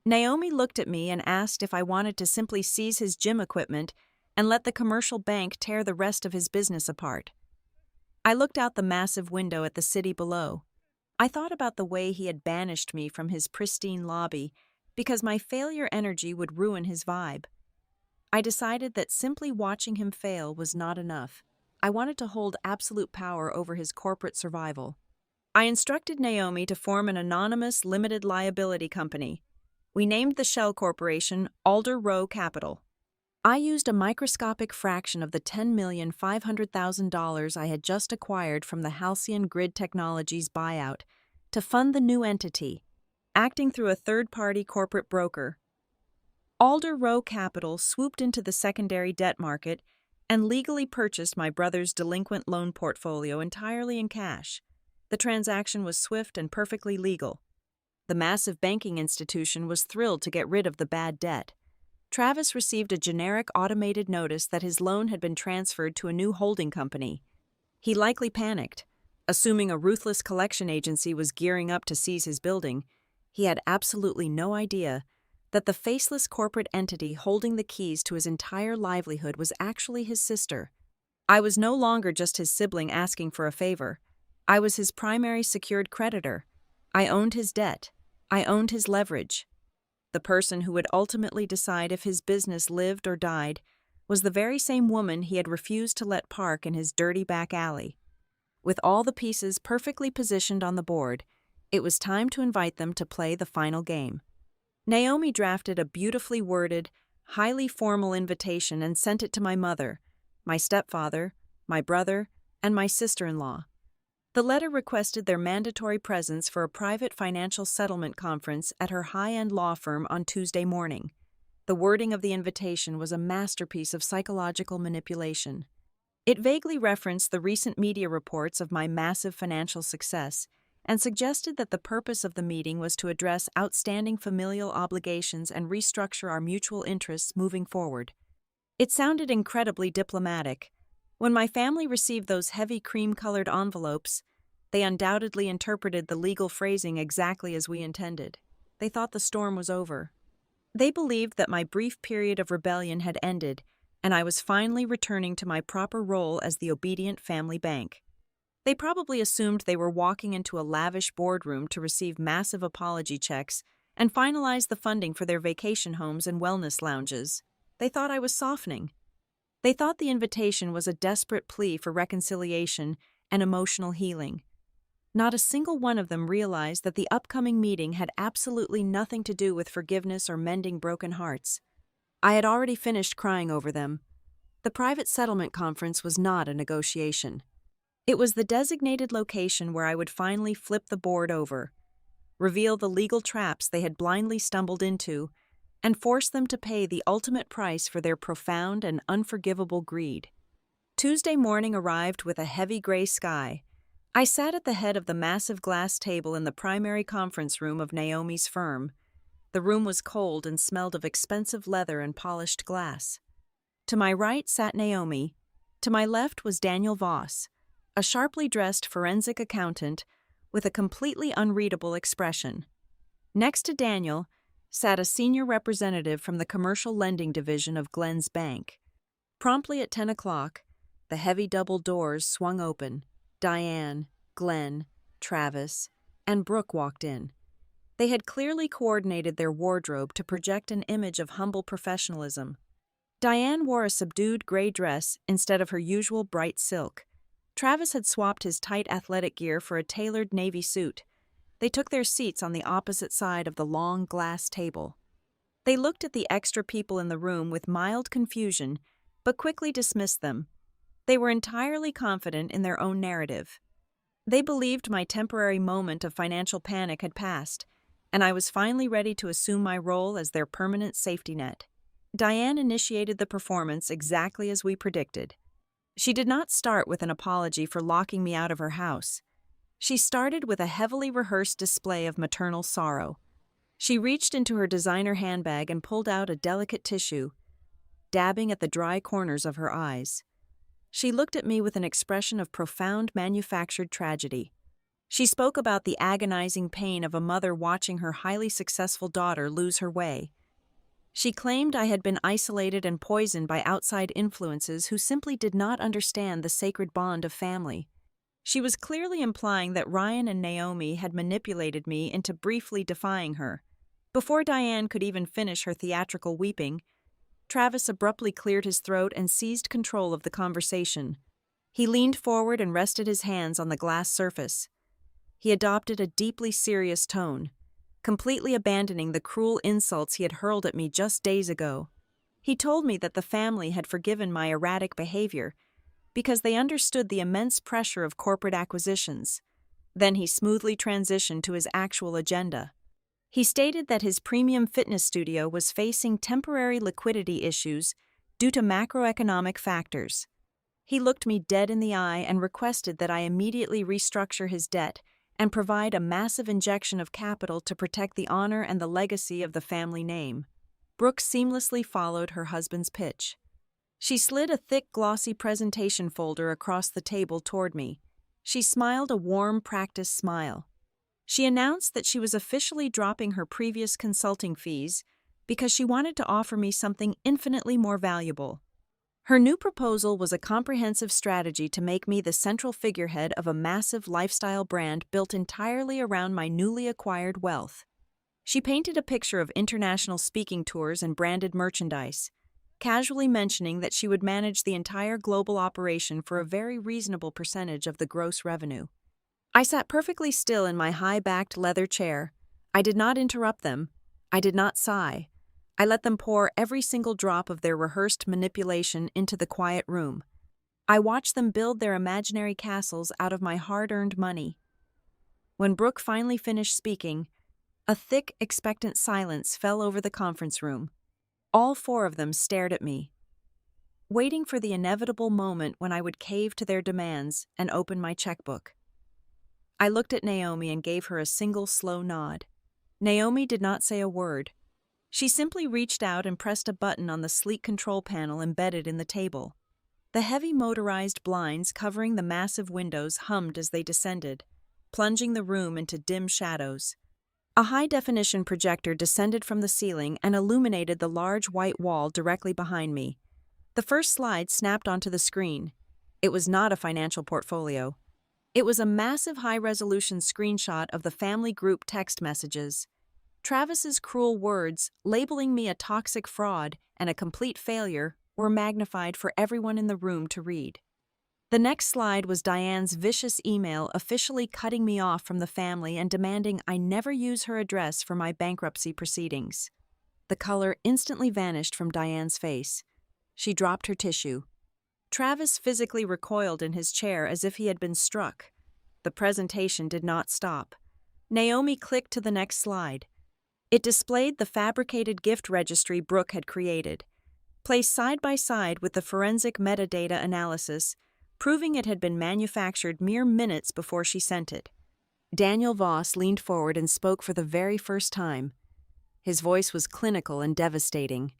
Speaker 1: Naomi looked at me and asked if I wanted to simply seize his gym equipment and let the commercial bank tear the rest of his business apart. I looked out the massive window at the city below. I thought about the way he had banished me from his pristine lobby because my failure energy would ruin his vibe. I decided that simply watching him fail was not enough. I wanted to hold absolute power over his corporate survival. I instructed Naomi to form an anonymous limited liability company. We named the shell corporation Alder Row Capital. I used a microscopic fraction of the $10,500,000 I had just acquired from the Halcyon Grid Technologies buyout to fund the new entity, acting through a third-party corporate broker. Alder Row Capital swooped into the secondary debt market and legally purchased my brother's delinquent loan portfolio entirely in cash. The transaction was swift and perfectly legal. The massive banking institution was thrilled to get rid of the bad debt. Travis received a generic automated notice that his loan had been transferred to a new holding company. He likely panicked. Assuming a ruthless collection agency was gearing up to seize his building, he had absolutely no idea that the faceless corporate entity holding the keys to his entire livelihood was actually his sister. I was no longer just his sibling asking for a favor. I was his primary secured creditor. I owned his debt. I owned his leverage. The person who would ultimately decide if his business lived or died was the very same woman he had refused to let park in his dirty back alley. With all the pieces perfectly positioned on the board, it was time to invite them to play the final game. Naomi drafted a beautifully worded, highly formal invitation and sent it to my mother, my stepfather, my brother, and my sister-in-law. The letter requested their mandatory presence for a private financial settlement conference at her high-end law firm on Tuesday morning. The wording of the invitation was a masterpiece of psychological manipulation. It vaguely referenced the recent media reports of my massive financial success and suggested that the purpose of the meeting was to address outstanding familial obligations and restructure our mutual interests moving forward. It sounded incredibly diplomatic. When my family received those heavy cream-colored envelopes, they undoubtedly interpreted the legal phrasing exactly as we intended. They thought the storm was over. They believed that my brief period of rebellion had ended, and I was finally returning to my proper role as the obedient family bank. They probably assumed they were walking into a lavish boardroom to receive massive apology checks and finalize the funding for their vacation homes and wellness lounges. They thought I was softening. They thought the invitation was a desperate plea for reconciliation and emotional healing. Not a single one of them realized that the upcoming meeting had absolutely nothing to do with forgiveness or mending broken hearts. I had already finished crying over them. The private settlement conference was not a negotiation. It was the designated location where I would finally flip the board over, reveal the legal traps they had blindly stumbled into, and force them to pay the ultimate price for their profound and unforgivable greed. Tuesday morning arrived with a heavy gray sky. I sat at the head of the massive glass table in the primary conference room of Naomi's firm. The room was cold and smelled of expensive leather and polished glass. To my right sat Naomi. To my left was Daniel Voss, a sharply dressed forensic accountant with a completely unreadable expression. Next to Daniel sat a senior representative from the commercial lending division of Glenn's Bank. Promptly at 10 o'clock, the heavy double doors swung open. Diane, Glenn, Travis, and Brooke walked in. They had clearly coordinated their wardrobe to project an image of humble professionalism. Diane wore a subdued gray dress instead of her usual bright silk. Travis had swapped his tight athletic gear for a tailored navy suit. They took their seats on the opposite side of the long glass table. They looked at the extra people in the room with mild confusion, but quickly dismissed them. They were entirely confident in their own narrative. They believed my temporary moment of financial panic had passed, and I was finally ready to assume my role as their permanent safety net. Diane initiated the performance exactly as we predicted. She did not start with an apology for locking me out of her house. She started with a heavily rehearsed display of maternal sorrow. She reached into her designer handbag and pulled out a delicate tissue, dabbing at the dry corners of her eyes. She looked at me with an expression of profound manufactured tragedy. She spoke about the agonizing pain of a mother watching her highly successful daughter lose her way. She claimed I had been isolated and poisoned by outside influences who simply did not understand the sacred bond of family. She was clearly implying that Ryan and Naomi had manipulated me into briefly defying her. Before Diane could even finish her theatrical weeping, Travis abruptly cleared his throat and seized control of the conversation. He leaned forward and rested his hands on the glass surface. He adopted a deeply serious tone, completely abandoning the cruel insults he had hurled at me just days ago. He told me that the family had forgiven my erratic behavior because they understood the immense pressure of corporate acquisitions. Then he smoothly transitioned to his actual agenda. He stated that his premium fitness studio was facing temporary liquidity issues due to macroeconomic factors. He looked me dead in the eye and requested that I immediately restructure his debt and provide a massive injection of capital to protect the honor and the legacy of the family name. Brooke seamlessly followed her husband's pitch. She slid a thick, glossy presentation folder across the table toward me. She smiled a warm, practiced smile. She announced that she was officially dropping her previous consulting fees because she wanted to offer me something infinitely more valuable. Her new proposal was a comprehensive strategy to make me the central figurehead of a massive lifestyle brand built entirely around my newly acquired wealth. She painted a picture of international speaking tours and branded merchandise, casually mentioning that she would manage the entire global operation for a very reasonable percentage of the gross revenue. I sat perfectly still in my high-backed leather chair. I did not interrupt them. I did not sigh. I let them pour every single drop of their rehearsed manipulation into the quiet room. I watched them build their imaginary castles out of my hard-earned money. When Brooke finally finished speaking, a thick, expectant silence fell over the conference room. All four of them stared at me, waiting for the inevitable moment when I would cave to their demands and open my checkbook. I looked at Naomi and gave her a single slow nod. Naomi did not say a word. She simply reached out and pressed a button on the sleek control panel embedded in the table. The heavy motorized blinds covering the massive windows hummed as they descended, plunging the room into dim shadows. A high-definition projector descended from the ceiling and illuminated the large white wall directly behind me. The first slide snapped onto the screen. It was not a financial portfolio. It was a massive high-resolution screenshot of the family group text messages. Travis's cruel words, labeling me a toxic fraud and a complete failure, were magnified for everyone in the room to read. The next slide was Diane's vicious email officially cutting me off from the family and demanding I never use her address for my bankruptcy proceedings. The color instantly vanished from Diane's face. She dropped her tissue. Travis physically recoiled in his chair as if he had been struck. The presentation did not stop. Naomi clicked to the next slide. It displayed the fabricated gift registry Brooke had created, placed side by side with the forensic metadata analysis, proving it had been manufactured mere minutes before she sent it. Daniel Voss leaned forward and spoke for the very first time. His voice was clinical and devastating.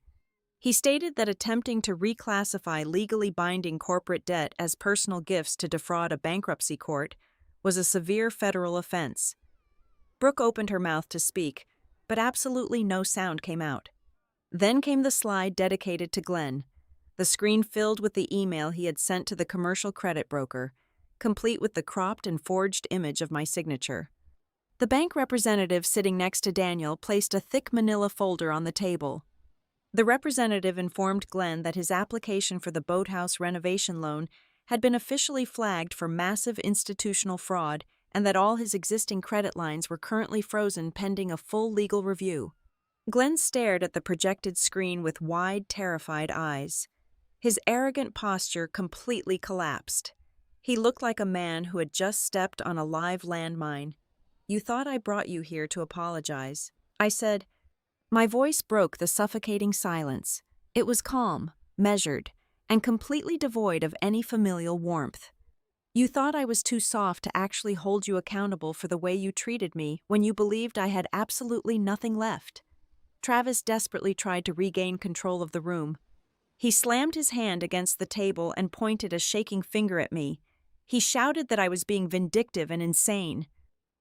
Speaker 1: He stated that attempting to reclassify legally binding corporate debt as personal gifts to defraud a bankruptcy court was a severe federal offense. Brooke opened her mouth to speak, but absolutely no sound came out. Then came the slide dedicated to Glenn, the screen filled with the email he had sent to the commercial credit broker, complete with the cropped and forged image of my signature. The bank representative sitting next to Daniel placed a thick manila folder on the table. The representative informed Glenn that his application for the boathouse renovation loan had been officially flagged for massive institutional fraud and that all his existing credit lines were currently frozen pending a full legal review. Glenn stared at the projected screen with wide, terrified eyes. His arrogant posture completely collapsed. He looked like a man who had just stepped on a live landmine. "You thought I brought you here to apologize," I said. My voice broke the suffocating silence. It was calm, measured, and completely devoid of any familial warmth. "You thought I was too soft to actually hold you accountable for the way you treated me when you believed I had absolutely nothing left." Travis desperately tried to regain control of the room. He slammed his hand against the table and pointed a shaking finger at me. He shouted that I was being vindictive and insane.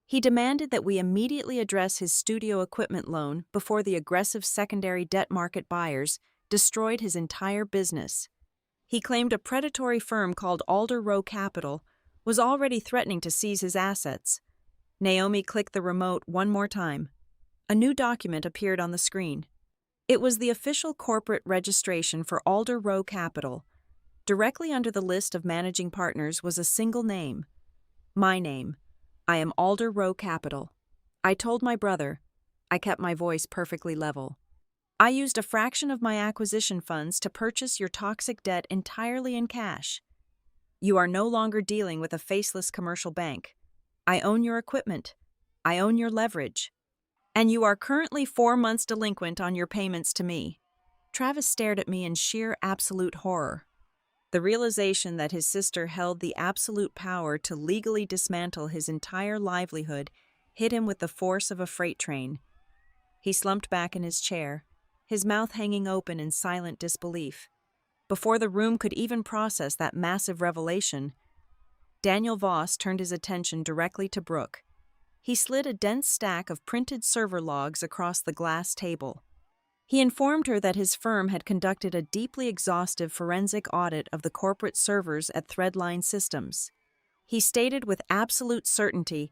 Speaker 1: He demanded that we immediately address his studio equipment loan before the aggressive secondary debt market buyers destroyed his entire business. He claimed a predatory firm called Alder Row Capital was already threatening to seize his assets. Naomi clicked the remote one more time. A new document appeared on the screen. It was the official corporate registration for Alder Row Capital. Directly under the list of managing partners was a single name. My name. I am Alder Row Capital. I told my brother. I kept my voice perfectly level. I used a fraction of my acquisition funds to purchase your toxic debt entirely in cash. You are no longer dealing with a faceless commercial bank. I own your equipment. I own your leverage. And you are currently 4 months delinquent on your payments to me. Travis stared at me in sheer absolute horror. The realization that his sister held the absolute power to legally dismantle his entire livelihood hit him with the force of a freight train. He slumped back in his chair, his mouth hanging open in silent disbelief. Before the room could even process that massive revelation, Daniel Voss turned his attention directly to Brooke. He slid a dense stack of printed server logs across the glass table. He informed her that his firm had conducted a deeply exhaustive forensic audit of the corporate servers at Threadline Systems. He stated with absolute certainty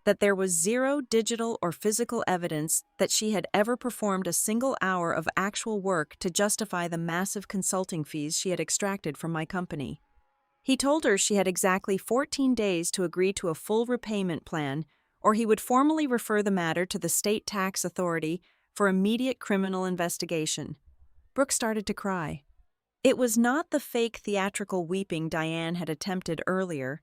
Speaker 1: that there was zero digital or physical evidence that she had ever performed a single hour of actual work to justify the massive consulting fees she had extracted from my company. He told her she had exactly 14 days to agree to a full repayment plan, or he would formally refer the matter to the state tax authority for immediate criminal investigation. Brooke started to cry. It was not the fake theatrical weeping Diane had attempted earlier.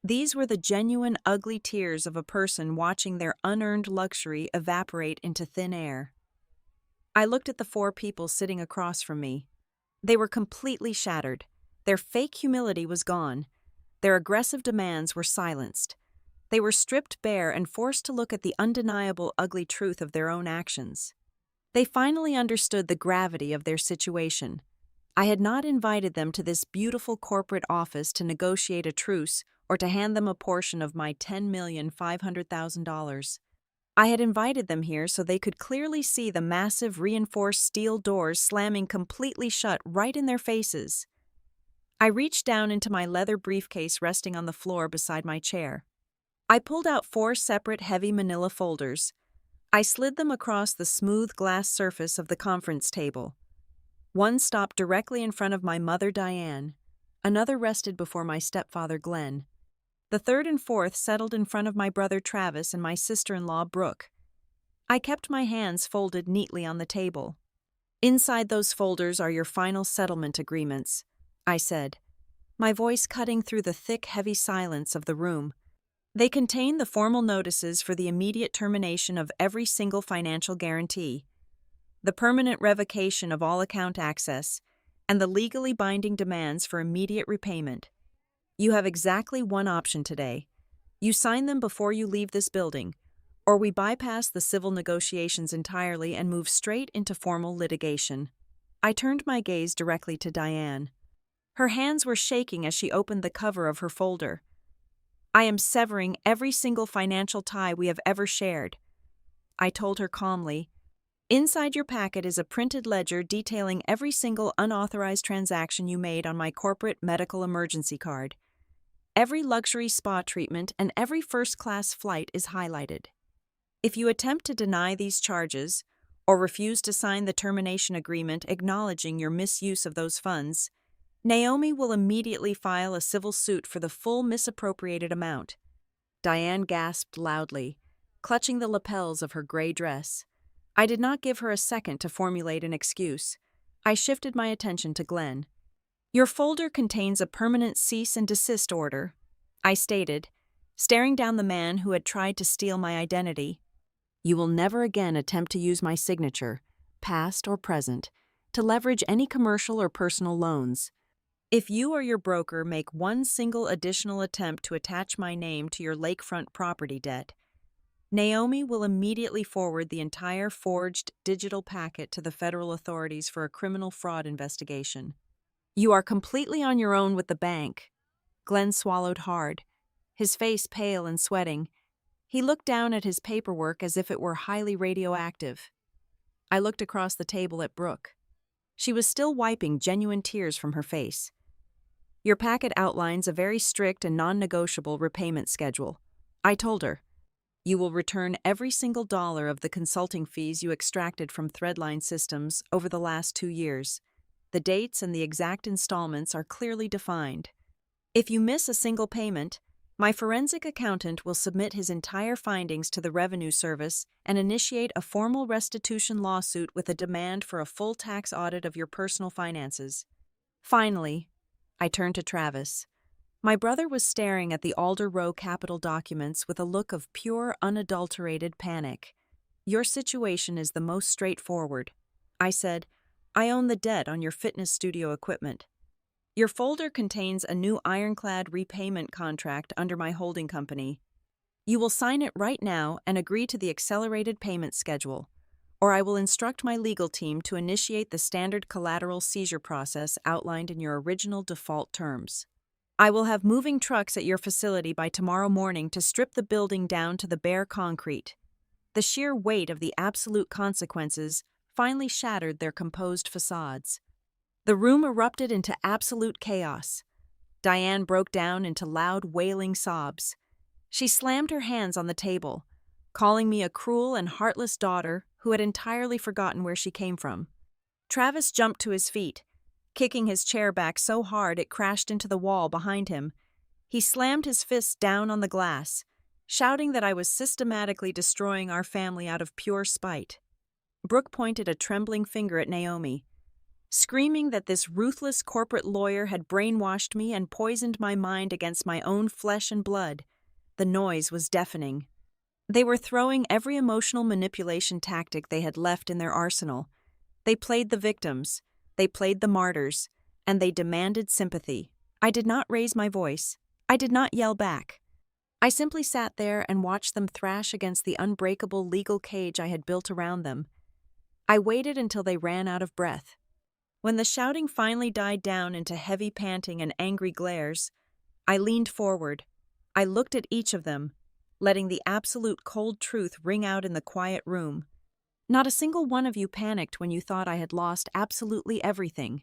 Speaker 1: These were the genuine ugly tears of a person watching their unearned luxury evaporate into thin air. I looked at the 4 people sitting across from me. They were completely shattered. Their fake humility was gone. Their aggressive demands were silenced. They were stripped bare and forced to look at the undeniable ugly truth of their own actions. They finally understood the gravity of their situation. I had not invited them to this beautiful corporate office to negotiate a truce or to hand them a portion of my $10,500,000. I had invited them here so they could clearly see the massive reinforced steel doors slamming completely shut right in their faces. I reached down into my leather briefcase resting on the floor beside my chair. I pulled out 4 separate heavy manila folders. I slid them across the smooth glass surface of the conference table. One stopped directly in front of my mother, Diane. Another rested before my stepfather, Glenn. The third and fourth settled in front of my brother, Travis, and my sister-in-law, Brooke. I kept my hands folded neatly on the table. Inside those folders are your final settlement agreements, I said, my voice cutting through the thick, heavy silence of the room. They contain the formal notices for the immediate termination of every single financial guarantee, the permanent revocation of all account access, and the legally binding demands for immediate repayment. You have exactly one option today. You sign them before you leave this building, or we bypass the civil negotiations entirely and move straight into formal litigation. I turned my gaze directly to Diane. Her hands were shaking as she opened the cover of her folder. I am severing every single financial tie we have ever shared, I told her calmly. Inside your packet is a printed ledger detailing every single unauthorized transaction you made on my corporate medical emergency card. Every luxury spa treatment and every first-class flight is highlighted. If you attempt to deny these charges or refuse to sign the termination agreement acknowledging your misuse of those funds, Naomi will immediately file a civil suit for the full misappropriated amount. Diane gasped loudly, clutching the lapels of her gray dress. I did not give her a second to formulate an excuse. I shifted my attention to Glenn. Your folder contains a permanent cease and desist order, I stated, staring down the man who had tried to steal my identity. You will never again attempt to use my signature, past or present, to leverage any commercial or personal loans. If you or your broker make one single additional attempt to attach my name to your lakefront property debt, Naomi will immediately forward the entire forged digital packet to the federal authorities for a criminal fraud investigation. You are completely on your own with the bank. Glenn swallowed hard, his face pale and sweating. He looked down at his paperwork as if it were highly radioactive. I looked across the table at Brooke. She was still wiping genuine tears from her face. Your packet outlines a very strict and non-negotiable repayment schedule, I told her. You will return every single dollar of the consulting fees you extracted from Threadline Systems over the last 2 years. The dates and the exact installments are clearly defined. If you miss a single payment, my forensic accountant will submit his entire findings to the Revenue Service and initiate a formal restitution lawsuit with a demand for a full tax audit of your personal finances. Finally, I turned to Travis. My brother was staring at the Alder Row Capital documents with a look of pure, unadulterated panic. Your situation is the most straightforward, I said, I own the debt on your fitness studio equipment. Your folder contains a new ironclad repayment contract under my holding company. You will sign it right now and agree to the accelerated payment schedule, or I will instruct my legal team to initiate the standard collateral seizure process outlined in your original default terms. I will have moving trucks at your facility by tomorrow morning to strip the building down to the bare concrete. The sheer weight of the absolute consequences finally shattered their composed facades. The room erupted into absolute chaos. Diane broke down into loud, wailing sobs. She slammed her hands on the table, calling me a cruel and heartless daughter who had entirely forgotten where she came from. Travis jumped to his feet, kicking his chair back so hard it crashed into the wall behind him. He slammed his fists down on the glass, shouting that I was systematically destroying our family out of pure spite. Brooke pointed a trembling finger at Naomi, screaming that this ruthless corporate lawyer had brainwashed me and poisoned my mind against my own flesh and blood. The noise was deafening. They were throwing every emotional manipulation tactic they had left in their arsenal. They played the victims, they played the martyrs, and they demanded sympathy. I did not raise my voice. I did not yell back. I simply sat there and watched them thrash against the unbreakable legal cage I had built around them. I waited until they ran out of breath. When the shouting finally died down into heavy panting and angry glares, I leaned forward. I looked at each of them, letting the absolute cold truth ring out in the quiet room. Not a single one of you panicked when you thought I had lost absolutely everything,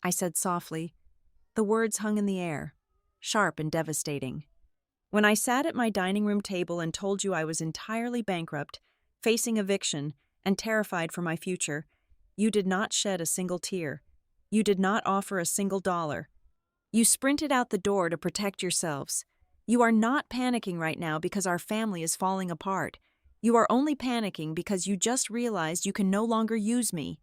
Speaker 1: I said softly. The words hung in the air, sharp and devastating. When I sat at my dining room table and told you I was entirely bankrupt, facing eviction, and terrified for my future, you did not shed a single tear. You did not offer a single dollar. You sprinted out the door to protect yourselves. You are not panicking right now because our family is falling apart. You are only panicking because you just realized you can no longer use me.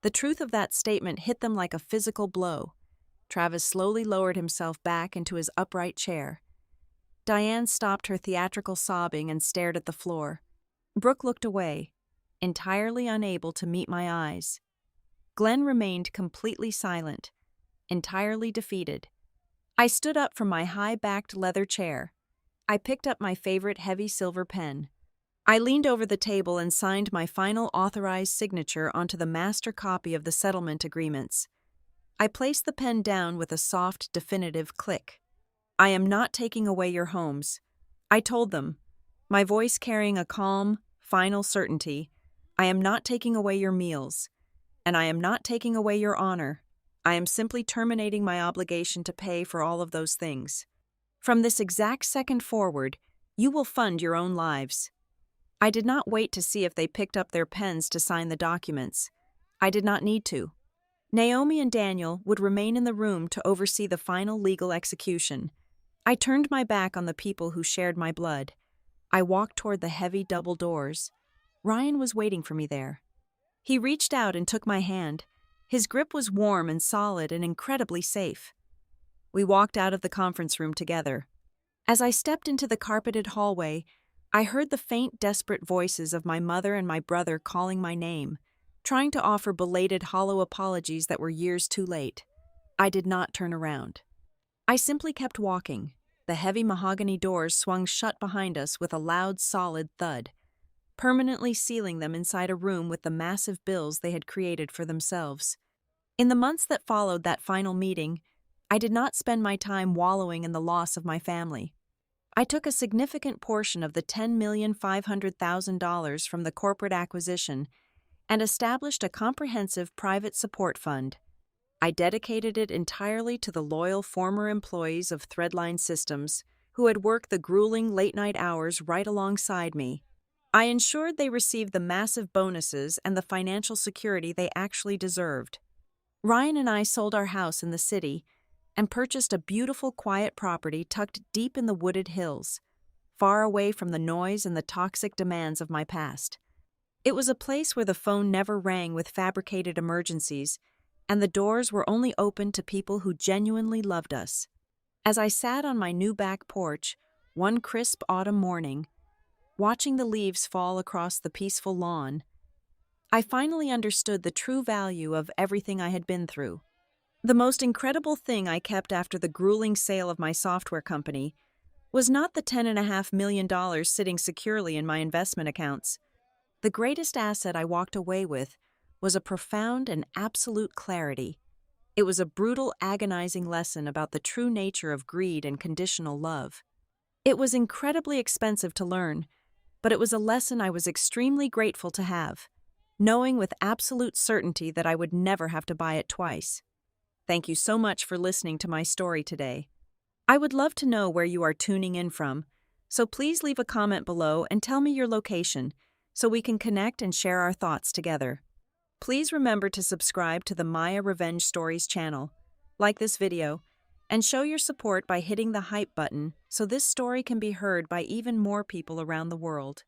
Speaker 1: The truth of that statement hit them like a physical blow. Travis slowly lowered himself back into his upright chair. Diane stopped her theatrical sobbing and stared at the floor. Brooke looked away, entirely unable to meet my eyes. Glenn remained completely silent, entirely defeated. I stood up from my high-backed leather chair. I picked up my favorite heavy silver pen. I leaned over the table and signed my final authorized signature onto the master copy of the settlement agreements. I placed the pen down with a soft, definitive click. I am not taking away your homes. I told them, my voice carrying a calm, final certainty. I am not taking away your meals, and I am not taking away your honor. I am simply terminating my obligation to pay for all of those things. From this exact second forward, you will fund your own lives. I did not wait to see if they picked up their pens to sign the documents. I did not need to. Naomi and Daniel would remain in the room to oversee the final legal execution. I turned my back on the people who shared my blood. I walked toward the heavy double doors. Ryan was waiting for me there. He reached out and took my hand. His grip was warm and solid and incredibly safe. We walked out of the conference room together. As I stepped into the carpeted hallway, I heard the faint, desperate voices of my mother and my brother calling my name, trying to offer belated hollow apologies that were years too late. I did not turn around. I simply kept walking. The heavy mahogany doors swung shut behind us with a loud, solid thud, permanently sealing them inside a room with the massive bills they had created for themselves. In the months that followed that final meeting, I did not spend my time wallowing in the loss of my family. I took a significant portion of the $10,500,000 from the corporate acquisition and established a comprehensive private support fund. I dedicated it entirely to the loyal former employees of Threadline Systems who had worked the grueling late-night hours right alongside me. I ensured they received the massive bonuses and the financial security they actually deserved. Ryan and I sold our house in the city and purchased a beautiful, quiet property tucked deep in the wooded hills, far away from the noise and the toxic demands of my past. It was a place where the phone never rang with fabricated emergencies, and the doors were only open to people who genuinely loved us. As I sat on my new back porch, one crisp autumn morning, watching the leaves fall across the peaceful lawn, I finally understood the true value of everything I had been through. The most incredible thing I kept after the grueling sale of my software company was not the $10.5 million sitting securely in my investment accounts. The greatest asset I walked away with was a profound and absolute clarity. It was a brutal, agonizing lesson about the true nature of greed and conditional love. It was incredibly expensive to learn, but it was a lesson I was extremely grateful to have, knowing with absolute certainty that I would never have to buy it twice. Thank you so much for listening to my story today. I would love to know where you are tuning in from, so please leave a comment below and tell me your location so we can connect and share our thoughts together. Please remember to subscribe to the Maya Revenge Stories channel, like this video, and show your support by hitting the hype button so this story can be heard by even more people around the world.